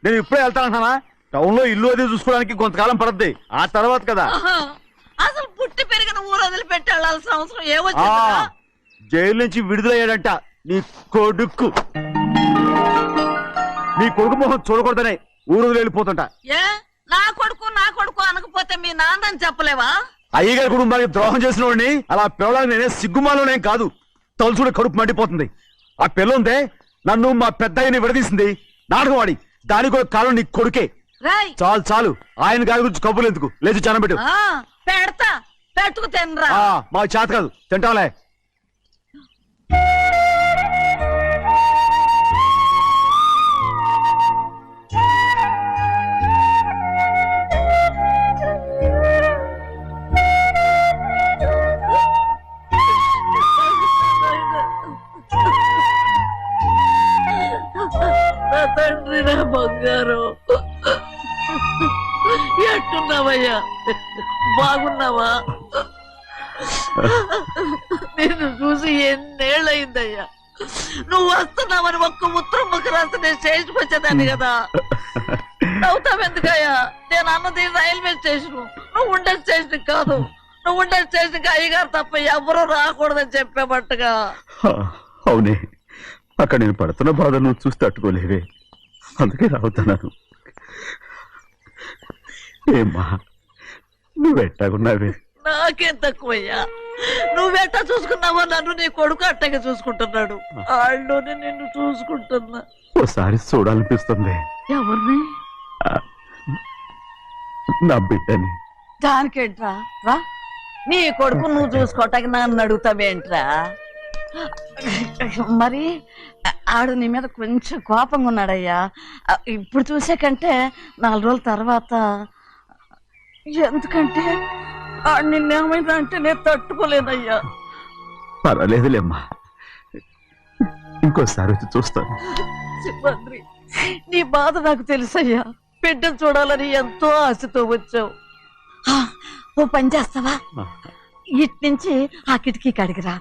నేను ఇప్పుడే వెళ్తానంటున్నా. టౌన్ లో ఇల్లు అది చూసుకోవడానికి కొంతకాలం పడద్ది, ఆ తర్వాత కదా. అసలు పుట్టి పెరిగిన ఊరు వదిలిపెట్టి వెళ్ళాల్సిన అవసరం ఏమొచ్చిందా? జైలు నుంచి విడుదలయ్యాడంట నీ కొడుకు. నీ కొడుకు మొహం చూడకూడదనే ఊరు వెళ్ళిపోతుంట. ఏ నా కొడుకు అనకపోతే మీ నాన్నని చెప్పలేవా? అయ్యగారి కుటుంబానికి ద్రోహం చేసిన వాడిని అలా పిల్లడానికి నేనే సిగ్గుమాలోనేం కాదు. తలుచుకుంటే కడుపు మండిపోతుంది. ఆ పిల్లందే నన్ను మా పెద్దయ్యని విడదీసింది. నాటకం వాడి దానికి కూడా కాలం నీ కొడుకే. చాలు చాలు, ఆయన గారి గురించి కబుర్లు ఎందుకు? లేచి చనబెట్టు. పెడతా, పెట్టుకు తినరా. మాకు చేత కాదు, తింటాంలే. తండ్రి నా బంగారు, ఎట్టున్నావయ్యా? బాగున్నావా? నిన్ను చూసి ఎన్నేళ్ళయిందయ్యా. నువ్వు వస్తున్నావని ఒక్క ఉత్తరం ముఖ రాస్తే నేను స్టేషన్కి వచ్చేదాన్ని కదా. నవ్వుతావెందుకయ్యా? నేను అన్నది రైల్వే స్టేషన్, నువ్వు ఉండే స్టేషన్ కాదు, నువ్వు ఉండే స్టేషన్కి అయ్యగారు తప్ప ఎవరూ రాకూడదని చెప్పేమట్టుగా. అవునే, అక్కడ నేను పడుతున్న బాధ నువ్వు చూసి తట్టుకోలేవే, అందుకే రావుతున్నాను. ఏమ్మా నువ్వెట్టాగున్నావే? నాకేం తక్కువయ్యా, నువ్వెట్టా చూసుకున్నావో నన్ను నీ కొడుకు అట్టగా చూసుకుంటున్నాడు. వాళ్ళలోనే నిన్ను చూసుకుంటున్నా. ఓసారి చూడాలనిపిస్తుంది. ఎవరిని? నా బిడ్డని. దానికేంట్రా, రా నీ కొడుకు నువ్వు చూసుకోవటానికి నన్ను అడుగుతావేంట్రా? మరి ఆడు నీ మీద కొంచెం కోపంగా ఉన్నాడయ్యా. ఇప్పుడు చూసే కంటే 4 రోజుల తర్వాత. ఎందుకంటే ఆడు నిన్నేమైనా అంటే నేను తట్టుకోలేదయ్యా. పర్వాలేదులేమ్మా, ఇంకోసారి వచ్చి చూస్తాను. సింహాద్రి, నీ బాధ నాకు తెలుసయ్యా. బిడ్డను చూడాలని ఎంతో ఆశతో వచ్చావు. ఓ పని చేస్తావా, ఇటు నుంచి ఆ కిటికీ కడిగిరా.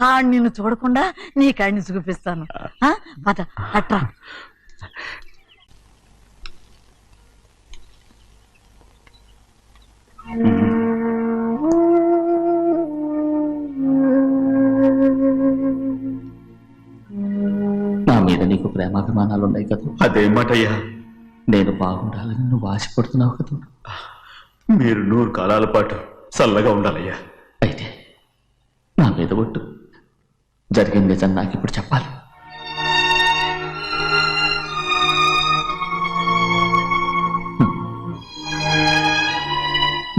ఆడు నిన్ను చూడకుండా నీ కాడిని చూపిస్తాను. పద అట్రా. నా మీద నీకు ప్రేమాభిమానాలు ఉన్నాయి కదా. అదేమాటయ్యా? నేను బాగుండాలని నువ్వు ఆశపడుతున్నావు కదా. మీరు 100 కాలాల పాటు చల్లగా ఉండాలయ్యా. అయితే నా మీద ఒట్టు, జరిగిన నిజం నాకు ఇప్పుడు చెప్పాలి.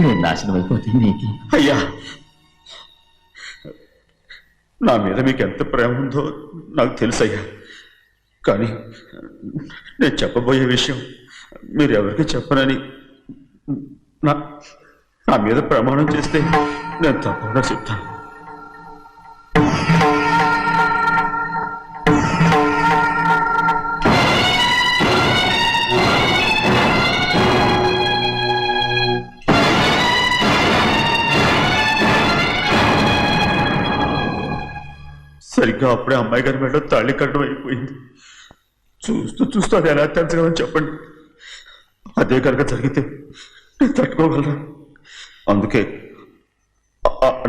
నేను నాశనం అయిపోతే నీకు. అయ్యా, నా మీద మీకు ఎంత ప్రేమ ఉందో నాకు తెలుసయ్యా. కానీ నేను చెప్పబోయే విషయం మీరు ఎవరికి చెప్పనని నా మీద ప్రమాణం చేస్తే నేను తప్పకుండా చెప్తాను. సరిగ్గా అప్పుడే అమ్మాయి గారి మెడలో తాళి కట్టడం అయిపోయింది. చూస్తూ చూస్తూ అది ఎలా తెంచగలని చెప్పండి. అదే కనుక జరిగితే నేను తట్టుకోగలరా? అందుకే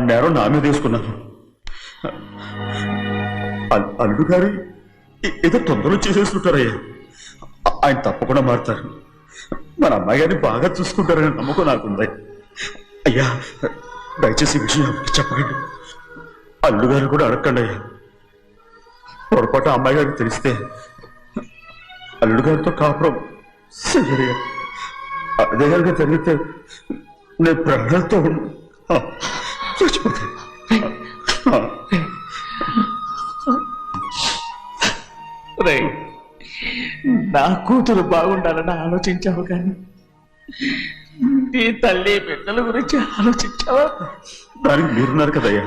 నేరం నా మీద తీసుకున్నాను. అల్లుడు గారు ఏదో తొందరలో చేసేసుకుంటారయ్యా. ఆయన తప్పకుండా మారుతారు. మన అమ్మాయి గారిని బాగా చూసుకుంటారని నమ్మకం నాకుంది. అయ్యా, దయచేసి ఈ విషయం ఎవరికి చెప్పకండి. అల్లుడు గారు కూడా అడగండి అయ్యా. పొరపాటు అమ్మాయి గారికి తెలిస్తే అల్లుడు గారితో కాపురం సరిగా అదే కనుక జరిగితే నేను ప్రాణాలతో చచ్చిపోతాను. నా కూతురు బాగుండాలని ఆలోచించావు, కానీ నీ తల్లి బిడ్డల గురించి ఆలోచించావా? దానికి మీరున్నారు కదయ్యా,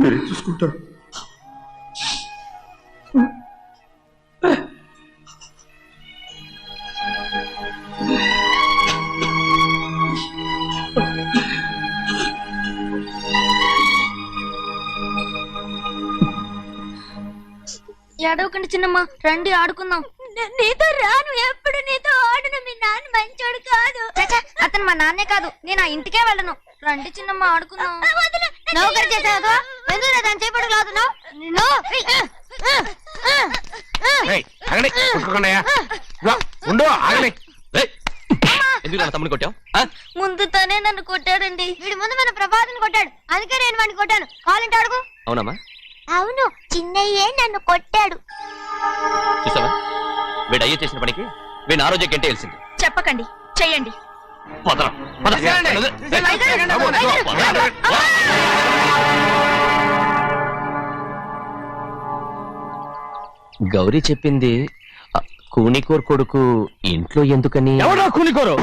మీరే చూసుకుంటారు. ఏడవకండి చిన్నమ్మ, రండి ఆడుకుందాం. నీతో రాను, ఎప్పుడు నీతో ఆడను. మీ నాన్న మంచోడు కాదు. అతను మా నాన్నే కాదు, నేను ఆ ఇంటికే వెళ్ళను. రండి చిన్నమ్మ ఆడుకుందాం. నౌకరు చేసావు ఎందుకు దాని చేపడు కాదు. ఎందుకు తమ్ముని కొట్టావు? ముందు తనే నన్ను కొట్టాడండి. వీడి ముందు మన ప్రభాతం కొట్టాడు, అందుకే నేను వాడిని కొట్టాను. కావాలంటే అడుగు. అవునమ్మా? అవును, చిన్నయ్యే నన్ను కొట్టాడు. చూసావా, వీడు అయ్యే చేసిన పనికి వీడిని ఆ రోజే గంటే తెలిసింది. చెప్పకండి, చెయ్యండి. గౌరీ చెప్పింది కూనికోర్ కొడుకు ఇంట్లో ఎందుకని. ఎవడో కూనికోరు?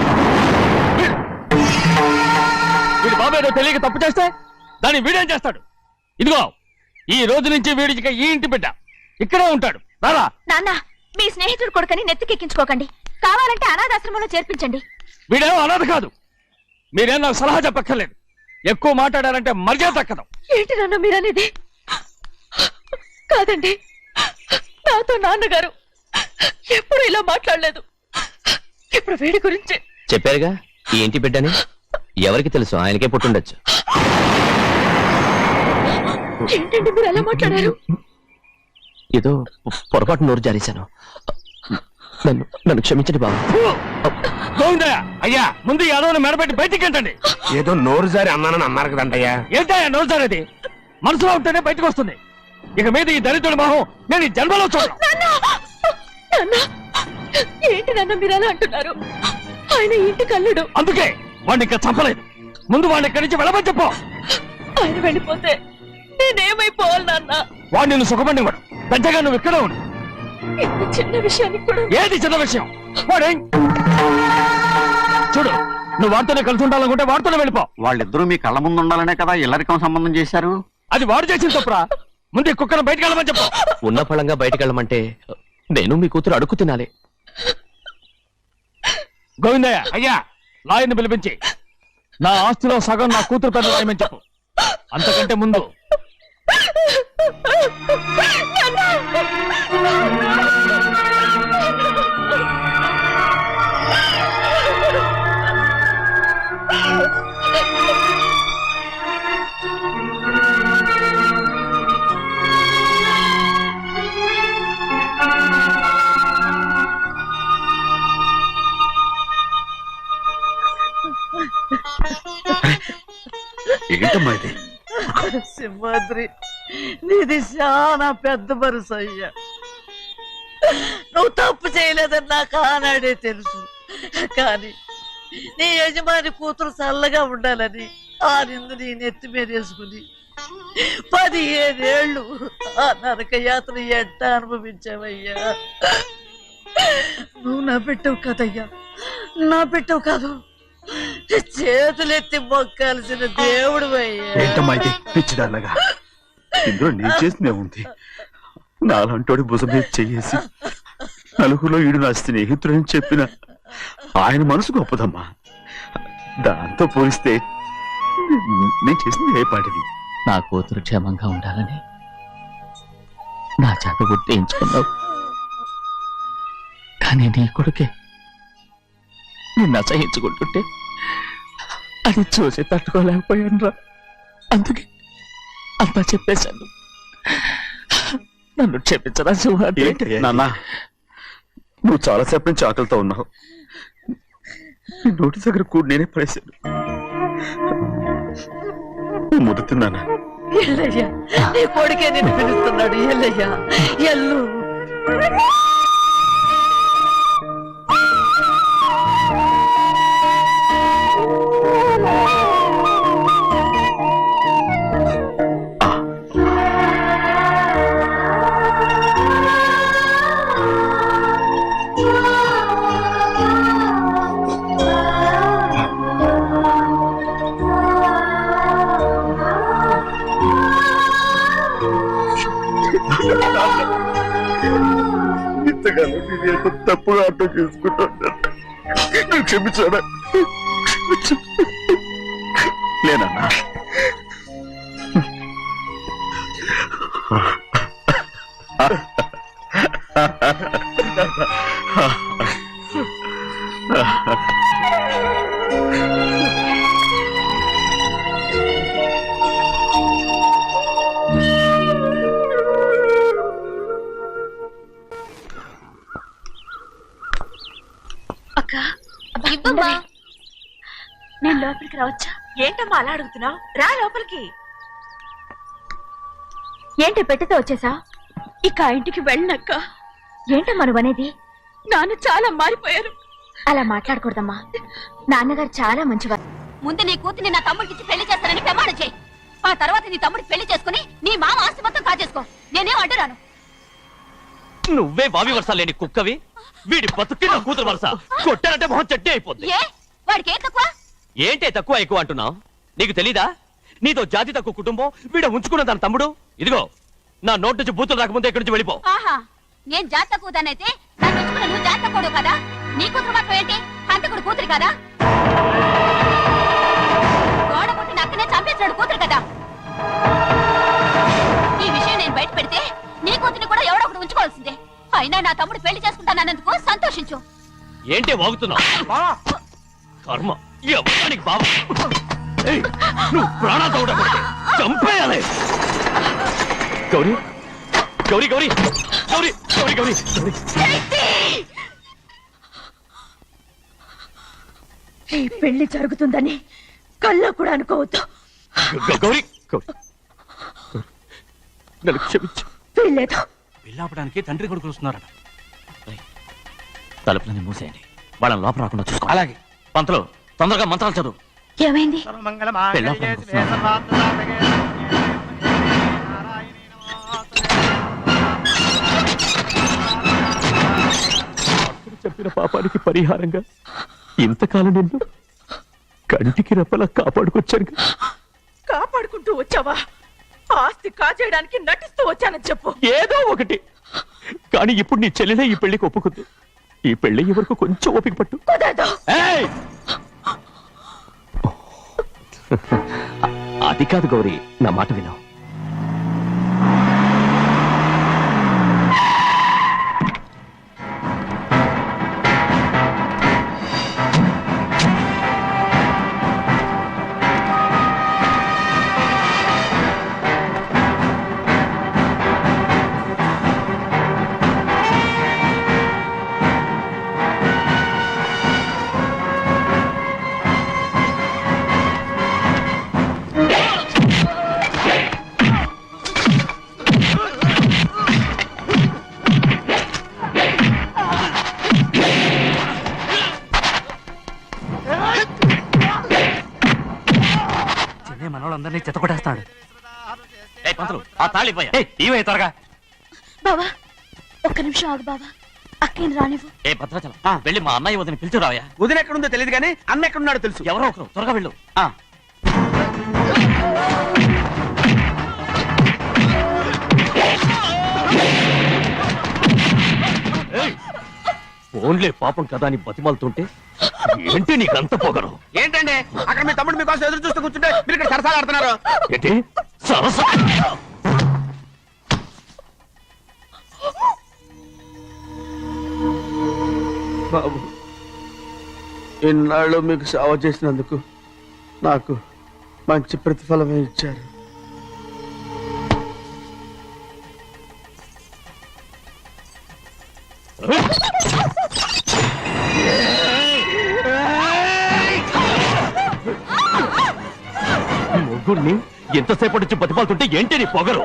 వీడి బాబు ఏదో తెలియక తప్పు చేస్తే దాన్ని వీడేం చేస్తాడు? ఇదిగో, ఈ రోజు నుంచి వీడికి ఈ ఇంటి బిడ్డ ఇక్కడే ఉంటాడు. రారా. నాన్న, మీ స్నేహితుడు కొడుకని నెత్తికెక్కించుకోకండి. కావాలంటే అనాథాశ్రమంలో చేర్పించండి. వీడేమో అనాథ కాదు. మీరేం నాకు సలహా చెప్పక్కర్లేదు. ఎక్కువ మాట్లాడారంటే మర్యాద తక్కదు. ఏంటి నాన్న మీరనేది? కాదండి, నాతో నాన్నగారు ఎప్పుడు ఇలా మాట్లాడలేదు. ఇప్పుడు వీడి గురించి చెప్పారుగా ఈ ఇంటి బిడ్డని. ఎవరికి తెలుసు, ఆయనకే పుట్టుండొచ్చు. ఏంటండి మీరు ఎలా మాట్లాడారు? ఏదో పొరపాటు నోరు జారేశాను. నన్ను క్షమించండి బాబు. గోవిందయ్య అయ్యా, ముందు ఈ అదోని మెడపెట్టి బయటికి ఏంటండి? ఏదో నోరు జారి అన్నానని అన్నారు కదంటయ్యా. ఏంటయ్యా నోరు జారేది? మనసులో ఉంటేనే బయటకు వస్తుంది. ఇక మీద ఈ దరిద్రుడి మొహం నేను ఈ జన్మలో చూడను. ఏంటి నాన్న మీరు ఎలా అంటున్నారు? ఆయన ఇంటి కల్లుడు. అందుకే వాడిని ఇంకా చంపలేదు. ముందు వాడిని ఇక్కడి నుంచి వెళ్ళమని చెప్పు. ఆయన వెళ్ళిపోతే నేనేమైపోవాలి నాన్న? వాడిని నువ్వు సుఖపడివాడు. పెద్దగా నువ్వు ఇక్కడే ఉండు. ఇంత చిన్న విషయానికి కూడా. ఏది చిన్న విషయం? వాడే చూడు, నువ్వు వాడితోనే కలిసి ఉండాలనుకుంటే వాడితోనే వెళ్ళిపో. వాళ్ళిద్దరూ మీ కళ్ళ ముందు ఉండాలనే కదా ఇల్లరికం సంబంధం చేశారు. అది వాడు చేసిన తప్పురా. ముందు ఈ కుక్కను బయటకు వెళ్ళమని చెప్పు. ఉన్న ఫలంగా బయటకు వెళ్ళమంటే నేను మీ కూతురు అడుగు తినాలి. గోవిందయ్య అయ్యా, లాయర్ని పిలిపించి నా ఆస్తిలో సగం నా కూతురు పెద్ద రాయమని చెప్పు. అంతకంటే ముందు ఏంటమ్మా ఇది? సింహాద్రి, నీది చాలా పెద్ద మనసు అయ్యా. నువ్వు తప్పు చేయలేదని నాకు ఆనాడే తెలుసు. కానీ నీ యజమాని కూతురు చల్లగా ఉండాలని ఆ నిందు నీ నెత్తి మీద వేసుకుని 15 ఏళ్ళు ఆ నరక యాత్ర ఎట్ట అనుభవించావయ్యా. నువ్వు నా పెట్టవు కదయ్యా, నా పెట్టవు కాదు, చేతులెత్తి మొక్కాల్సిన దేవుడు అయ్యా. ఏంటమ్మా ఇది పిచ్చిదాన్నగా? ఇందులో నేను చేసినే ఉంది. నాలంటోడి భుజం మీద చెయ్యేసి నలుగురిలో ఈడు నా స్నేహితుడని చెప్పిన ఆయన మనసు గొప్పదమ్మా. దాంతో పోలిస్తే నేను చేసింది ఏ పాటిది? నా కూతురు క్షేమంగా ఉండాలని నా చేత గుర్తించుకున్నావు. కానీ నీ కొడుకే నిన్ను అసహించుకుంటుంటే అది చూసి తట్టుకోలేకపోయాను రా. అందుకే అంతా చెప్పేశాను. నన్ను క్షమించరా సింహాద్రి. నాన్న, నువ్వు చాలాసేపు నుంచి ఆకలితో ఉన్నావు. నీ నోటి దగ్గర కూడా నేనే పడేశాను. ముద్దు తిన్నానా? ఎల్లయ్యా, నీ కొడుకే నిన్ను పిలుస్తున్నాడు. ఎల్లయ్యా, ఎల్లు. ఇంతకాలం నేను ఎంత తప్పుగా అర్థం చేసుకుంటాను. నువ్వు క్షమించాడా? లేనన్నా, ఇవ్వమ్మా. నేను లోపలికి రావచ్చా? ఏంటమ్మా అలా అడుగుతున్నావు? రా లోపలికి. ఏంటి పెట్టితే వచ్చేసా? ఇక ఆ ఇంటికి వెళ్ళనక్క. ఏంటమ్మా నువ్వు అనేది? నాన్న చాలా మారిపోయారు. అలా మాట్లాడకూడదమ్మా. నాన్నగారు చాలా మంచివారు. ముందు నీ కూతుర్ని నా తమ్ముడికి పెళ్లి చేస్తానని ప్రమాణం చేయి. ఆ తర్వాత నీ తమ్ముడికి పెళ్లి చేసుకుని నీ మామ ఆస్తి మొత్తం కాజేసుకో. నేనేం అడ్డురాను. నువ్వే వావి వరుస లేని కుక్కవి. వీడి బతుక్కి నా కూతురు వరుస. కొట్టానంటే మొహం చెడ్డే అయిపోద్ది. వాడికి ఏం తక్కువ? ఏంటే తక్కువ ఎక్కువ అంటున్నావు? నీకు తెలీదా? నీతో జాతి తక్కువ కుటుంబం వీడ ఉంచుకున్న తన తమ్ముడు. ఇదిగో నా నోటి నుంచి బూతులు రాకముందే ఇక్కడి నుంచి వెళ్ళిపో. ఆహా, నేను జాతి తక్కువదానైతే నన్ను ఉంచుకున్న నువ్వు జాతి తక్కువ కదా? నీ కూతురు మాత్రం ఏంటి? హంతకుడు కూతురు కదా? గోడ పుట్టిన అక్కనే చంపేసినాడు కూతురు కదా? ఈ విషయం నేను బయట పెడితే నీ కూతురిని కూడా ఎవడో ఒకటి ఉంచుకోవాల్సిందే. అయినా నా తమ్ముడు పెళ్లి చేసుకుంటానన్నందుకు సంతోషించు. ఏంటే వాగుతున్నావు? కర్మ. ఎవరికి బాబా నువ్వు ప్రాణాలతో ఉండకూడదు, చంపేయాలి. గౌరీ గౌరీ గౌరీ గౌరీ గౌరీ గౌరీ ఈ పెళ్లి జరుగుతుందని కల్లో కూడా అనుకోవద్దు. గౌరీ గౌరీ నన్ను క్షమించు. వీల్లేదు. పెళ్ళాపడానికి తండ్రి కొడుకులు వస్తున్నారట. తలుపులని మూసేయండి, వాళ్ళని లోపల రాకుండా చూసుకో. అలాగే. పంతులు తొందరగా మంత్రాలు చదువు. ఏమైంది? చెప్పిన పాపానికి పరిహారంగా ఇంతకాలం నిన్ను కంటికి రెప్పలా కాపాడుకొచ్చాను. కాపాడుకుంటూ వచ్చావా? ఆస్తి కాజేయడానికి నటిస్తూ వచ్చానని చెప్పు. ఏదో ఒకటి. కానీ ఇప్పుడు నీ చెల్లెలే ఈ పెళ్లికి ఒప్పుకుంది. ఈ పెళ్లి వరకు కొంచెం ఓపిక పట్టు. కుదరదు. అది కాదు గౌరీ, నా మాట విను. మనోళ్ళందరినీ చెత్తకొట్టేస్తాడు. పంతులు ఆ తాళి ఇవే త్వరగా. బావా ఒక్క నిమిషం ఆగు బావా, అక్కేం రానివ్వు. ఏ భద్రాచలం వెళ్ళి మా అన్నయ్య వదిన పిలిచిరావయ్యా. వదిన ఎక్కడుందో తెలియదు కానీ అన్న ఎక్కడున్నాడో తెలుసు. ఎవరో ఒకరు త్వరగా వెళ్ళు. ఫోన్లే పాపం కదా అని బతిమాలుతుంటే ఏంటి నీకంత పొగరు? ఏంటండి అక్కడ మీ తమ్ముడు మీకోసం ఎదురు చూస్తూ కూర్చుంటే మీరు ఇక్కడ సరసాలు ఆడుతున్నారు. ఏంటి సరస? బాబు, ఇన్నాళ్ళు మీకు సేవ చేసినందుకు నాకు మంచి ప్రతిఫలమే ఇచ్చారు. ముగ్గురిని ఎంతసేపటి నుంచి బతిమాలుతుంటే ఏంటి నీ పొగరు?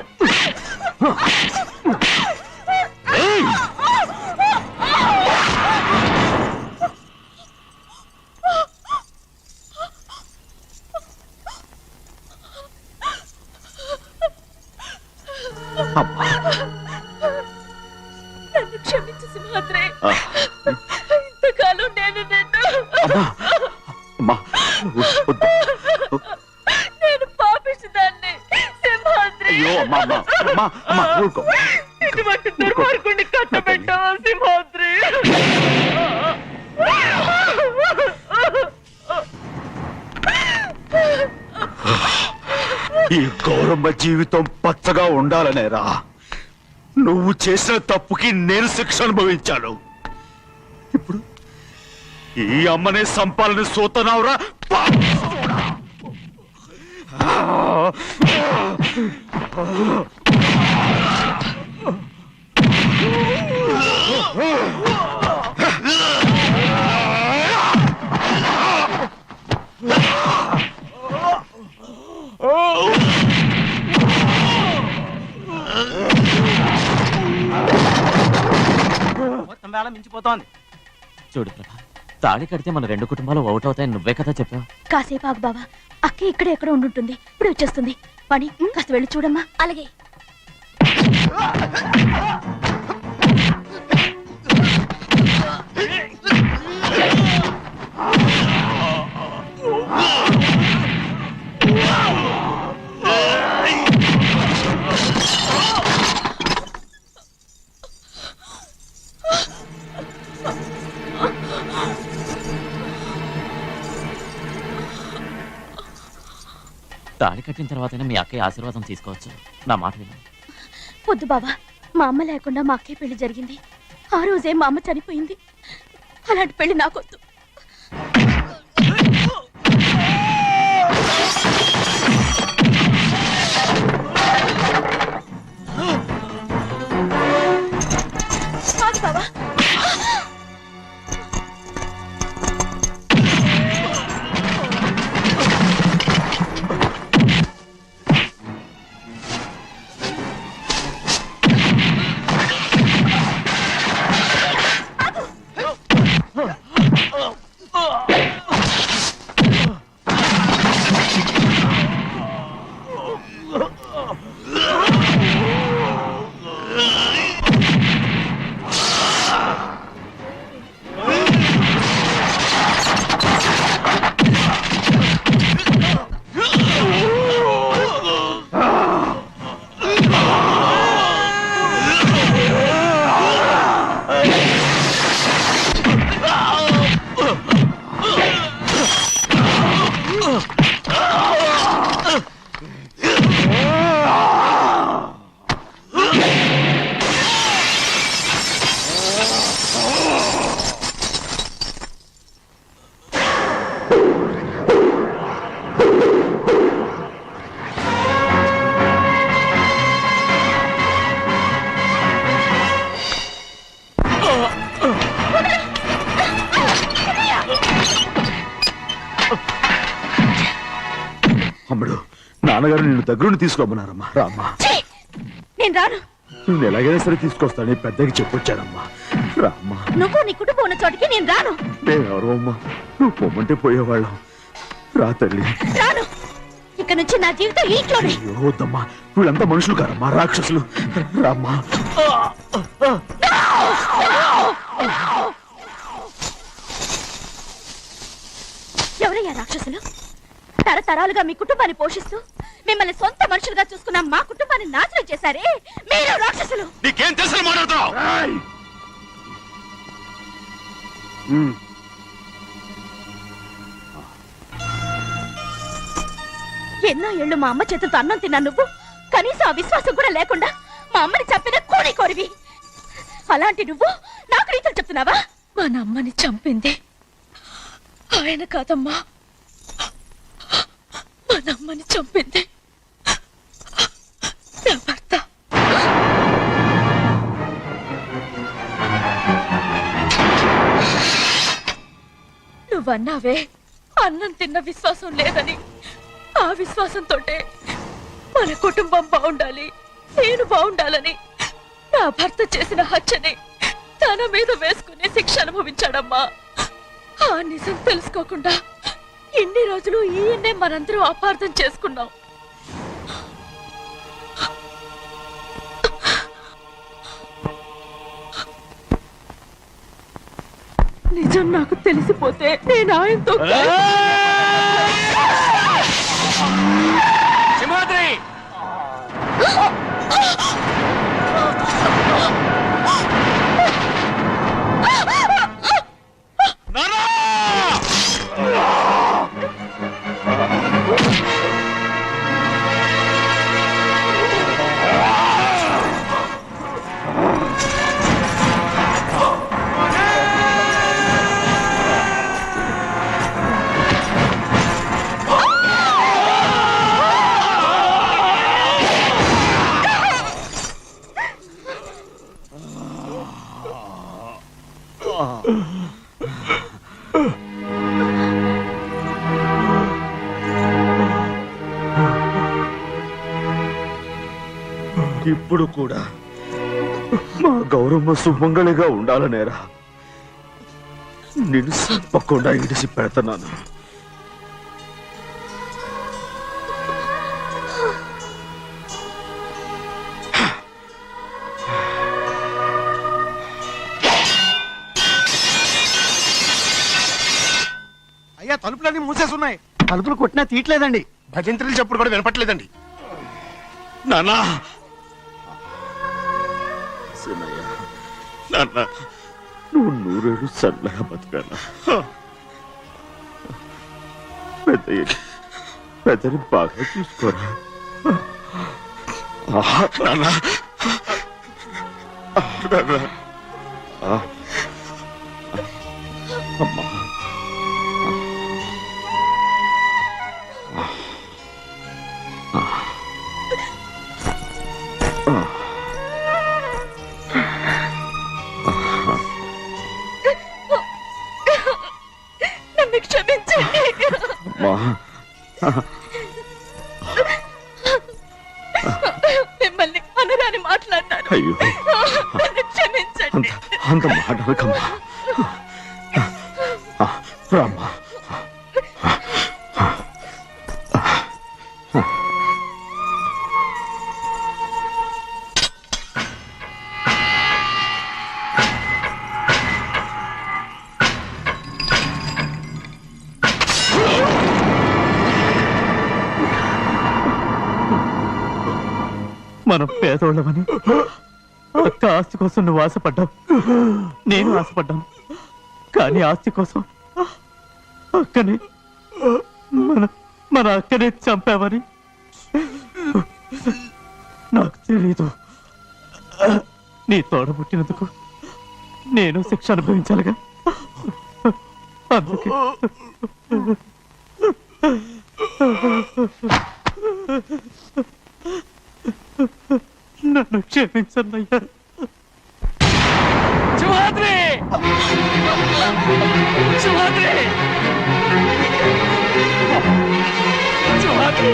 నన్ను క్షమించు సింహాద్రి. ఇంతకాలం నేను నేను పాపిస్తుందాన్ని సింహాద్రి. ఇటువంటి దుర్మార్గుడిని కట్టబెట్టావా సింహాద్రి? ఈ గౌరమ్మ జీవితం పచ్చగా ఉండాలనేరా నువ్వు చేసిన తప్పుకి నేను శిక్ష అనుభవించాను. ఇప్పుడు ఈ అమ్మనే సంపాలని సూతనావురా. మొత్తం వేళ మించిపోతోంది. చూడు ప్రభా, తాళి కడితే మన రెండు కుటుంబాలు అవుట్ అవుతాయని నువ్వే కదా చెప్పావు. కాసేపు ఆగు బావా, అక్క ఇక్కడే ఎక్కడ ఉండుంటుంది, ఇప్పుడు వచ్చేస్తుంది. పని కాస్త వెళ్ళి చూడమ్మా. అలాగే. తాళి కట్టిన తర్వాతైనా మీ అక్కయ్య ఆశీర్వాదం తీసుకోవచ్చు. నా మాట విను. వద్దు బావా, మా అమ్మ లేకుండా మా అక్కయ్య పెళ్లి జరిగింది. ఆ రోజే మా అమ్మ చనిపోయింది. అలాంటి పెళ్లి నాకొద్దు. తమ్ముడు నాన్నగారు నిన్ను దగ్గరుండి తీసుకోమన్నారమ్మా రామ్మా. నేను రాను. నేను ఎలాగైనా సరే తీసుకొస్తాను పెద్దకి చెప్పొచ్చానమ్మా రామ్మా. నువ్వు నీ కుటుంబం ఉన్న చోటికి నేను రాను. మేమెవరో అమ్మా నువ్వు పొమ్మంటే పోయేవాళ్ళం. రా తల్లి. రాను. ఇక నుంచి నా జీవితం ఈ ఇంట్లోనే. అయ్యో వద్దమ్మా వీళ్ళంతా మనుషులు కారమ్మా రాక్షసులు. రామ్మా. ఎవరయ్యా రాక్షసులు? తరతరాలుగా మీ కుటుంబాన్ని పోషిస్తూ మిమ్మల్ని సొంత మనుషులుగా చూసుకున్న మా కుటుంబాన్ని నాశనం చేశారే మీరు రాక్షసులు. నీకేం తెలుసు మాట్లాడుతున్నావు? ఎన్నో ఏళ్ళు మా అమ్మ చేతులతో అన్నం తిన్నా నువ్వు కనీసం ఆ విశ్వాసం కూడా లేకుండా మా అమ్మని చంపిన కోడి కోరివి. అలాంటి నువ్వు నాకు రీతులు చెప్తున్నావా? మా అమ్మని చంపింది ఆయన కాదమ్మా, మా అమ్మని చంపింది నా భర్త. నువ్వన్నావే అన్నం తిన్న విశ్వాసం లేదని. ఆ విశ్వాసంతోటే మన కుటుంబం బాగుండాలి, నేను బాగుండాలని నా భర్త చేసిన హత్యని తన మీద వేసుకునే శిక్ష అనుభవించాడమ్మా. ఆ నిజం తెలుసుకోకుండా ఇన్ని రోజులు ఈయన్నే మనందరం అపార్థం చేసుకున్నాం. నిజం నాకు తెలిసిపోతే నేను ఆయనతో సింహాద్రి ఇప్పుడు కూడా మా గౌరమ్మ సుమంగళిగా ఉండాలనేరా నిన్ను తప్పకుండా ఇడిసి పెడతాను. అయ్యా తలుపులన్నీ మూసేసున్నాయి. తలుపులు కొట్టినా తీయట్లేదండి. భజంత్రులు చెప్పుడు కూడా వినపట్లేదండి. నాన్నా సినయ్య నాన్న నువ్వు నూరేళ్ళు చల్లగా బతకాల. పెద్దని బాగా చూసుకోరా నాన్న. అమ్మా నన్ను క్షమించండి. మిమ్మల్ని అనురాని మాట్లాడినాను. అయ్యో నన్ను క్షమించండి. అంత మాటలకమ్మా. రామ్మా. మనం పేదోళ్ళమని అక్క ఆస్తి కోసం నువ్వు ఆశపడ్డావు, నేను ఆశపడ్డాను. కానీ ఆస్తి కోసం అక్కనే మన అక్కనే చంపావని నాకు తెలీదు. నీ తోడ పుట్టినందుకు నేను శిక్ష అనుభవించాలిగా. అందుకే నన్ను క్షమించన్నయ్యా. సింహాద్రి సింహాద్రి సింహాద్రి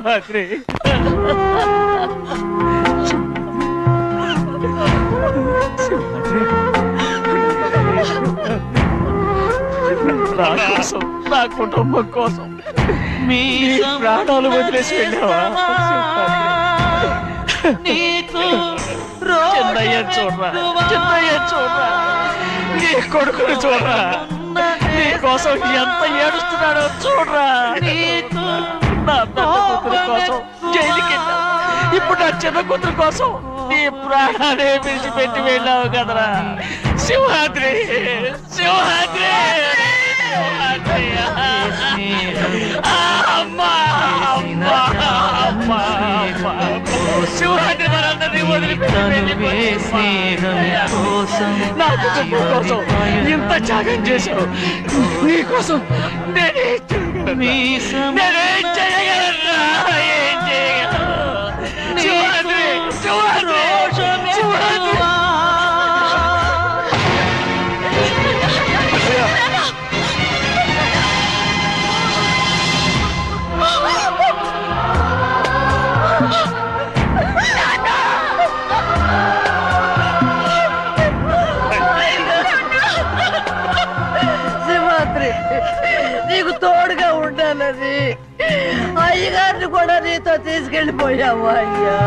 సింహాద్రి నా కోసం నా కుటుంబం కోసం మీ ప్రాణాలు వదిలేసి వెళ్ళావా చిన్నయ్య చూడరా చిన్నయ్య చూడరా నీ కొడుకుని చూడరా నీ కోసం ఎంత ఏడుస్తున్నాడో చూడరా నా పెద్ద కూతురు కోసం జైలుకి వెళ్ళావు ఇప్పుడు నా చిన్న కూతురు కోసం నీ ప్రాణాలే విడిచిపెట్టి వెళ్ళావు కదరా సింహాద్రి సింహాద్రి అమ్మా అమ్మా అమ్మా సింహాద్రి మనందరినీ వదిలిపెట్టి నా కుటుంబం కోసం ఇంత త్యాగం చేశావు నీ కోసం నేనేం చేయగలరా ఏం చేయగలను సింహాద్రి సింహాద్రి సింహాద్రి సింహాద్రి నీకు తోడుగా ఉండాలని అయ్యగారిని కూడా నీతో తీసుకెళ్ళిపోయావు అయ్యా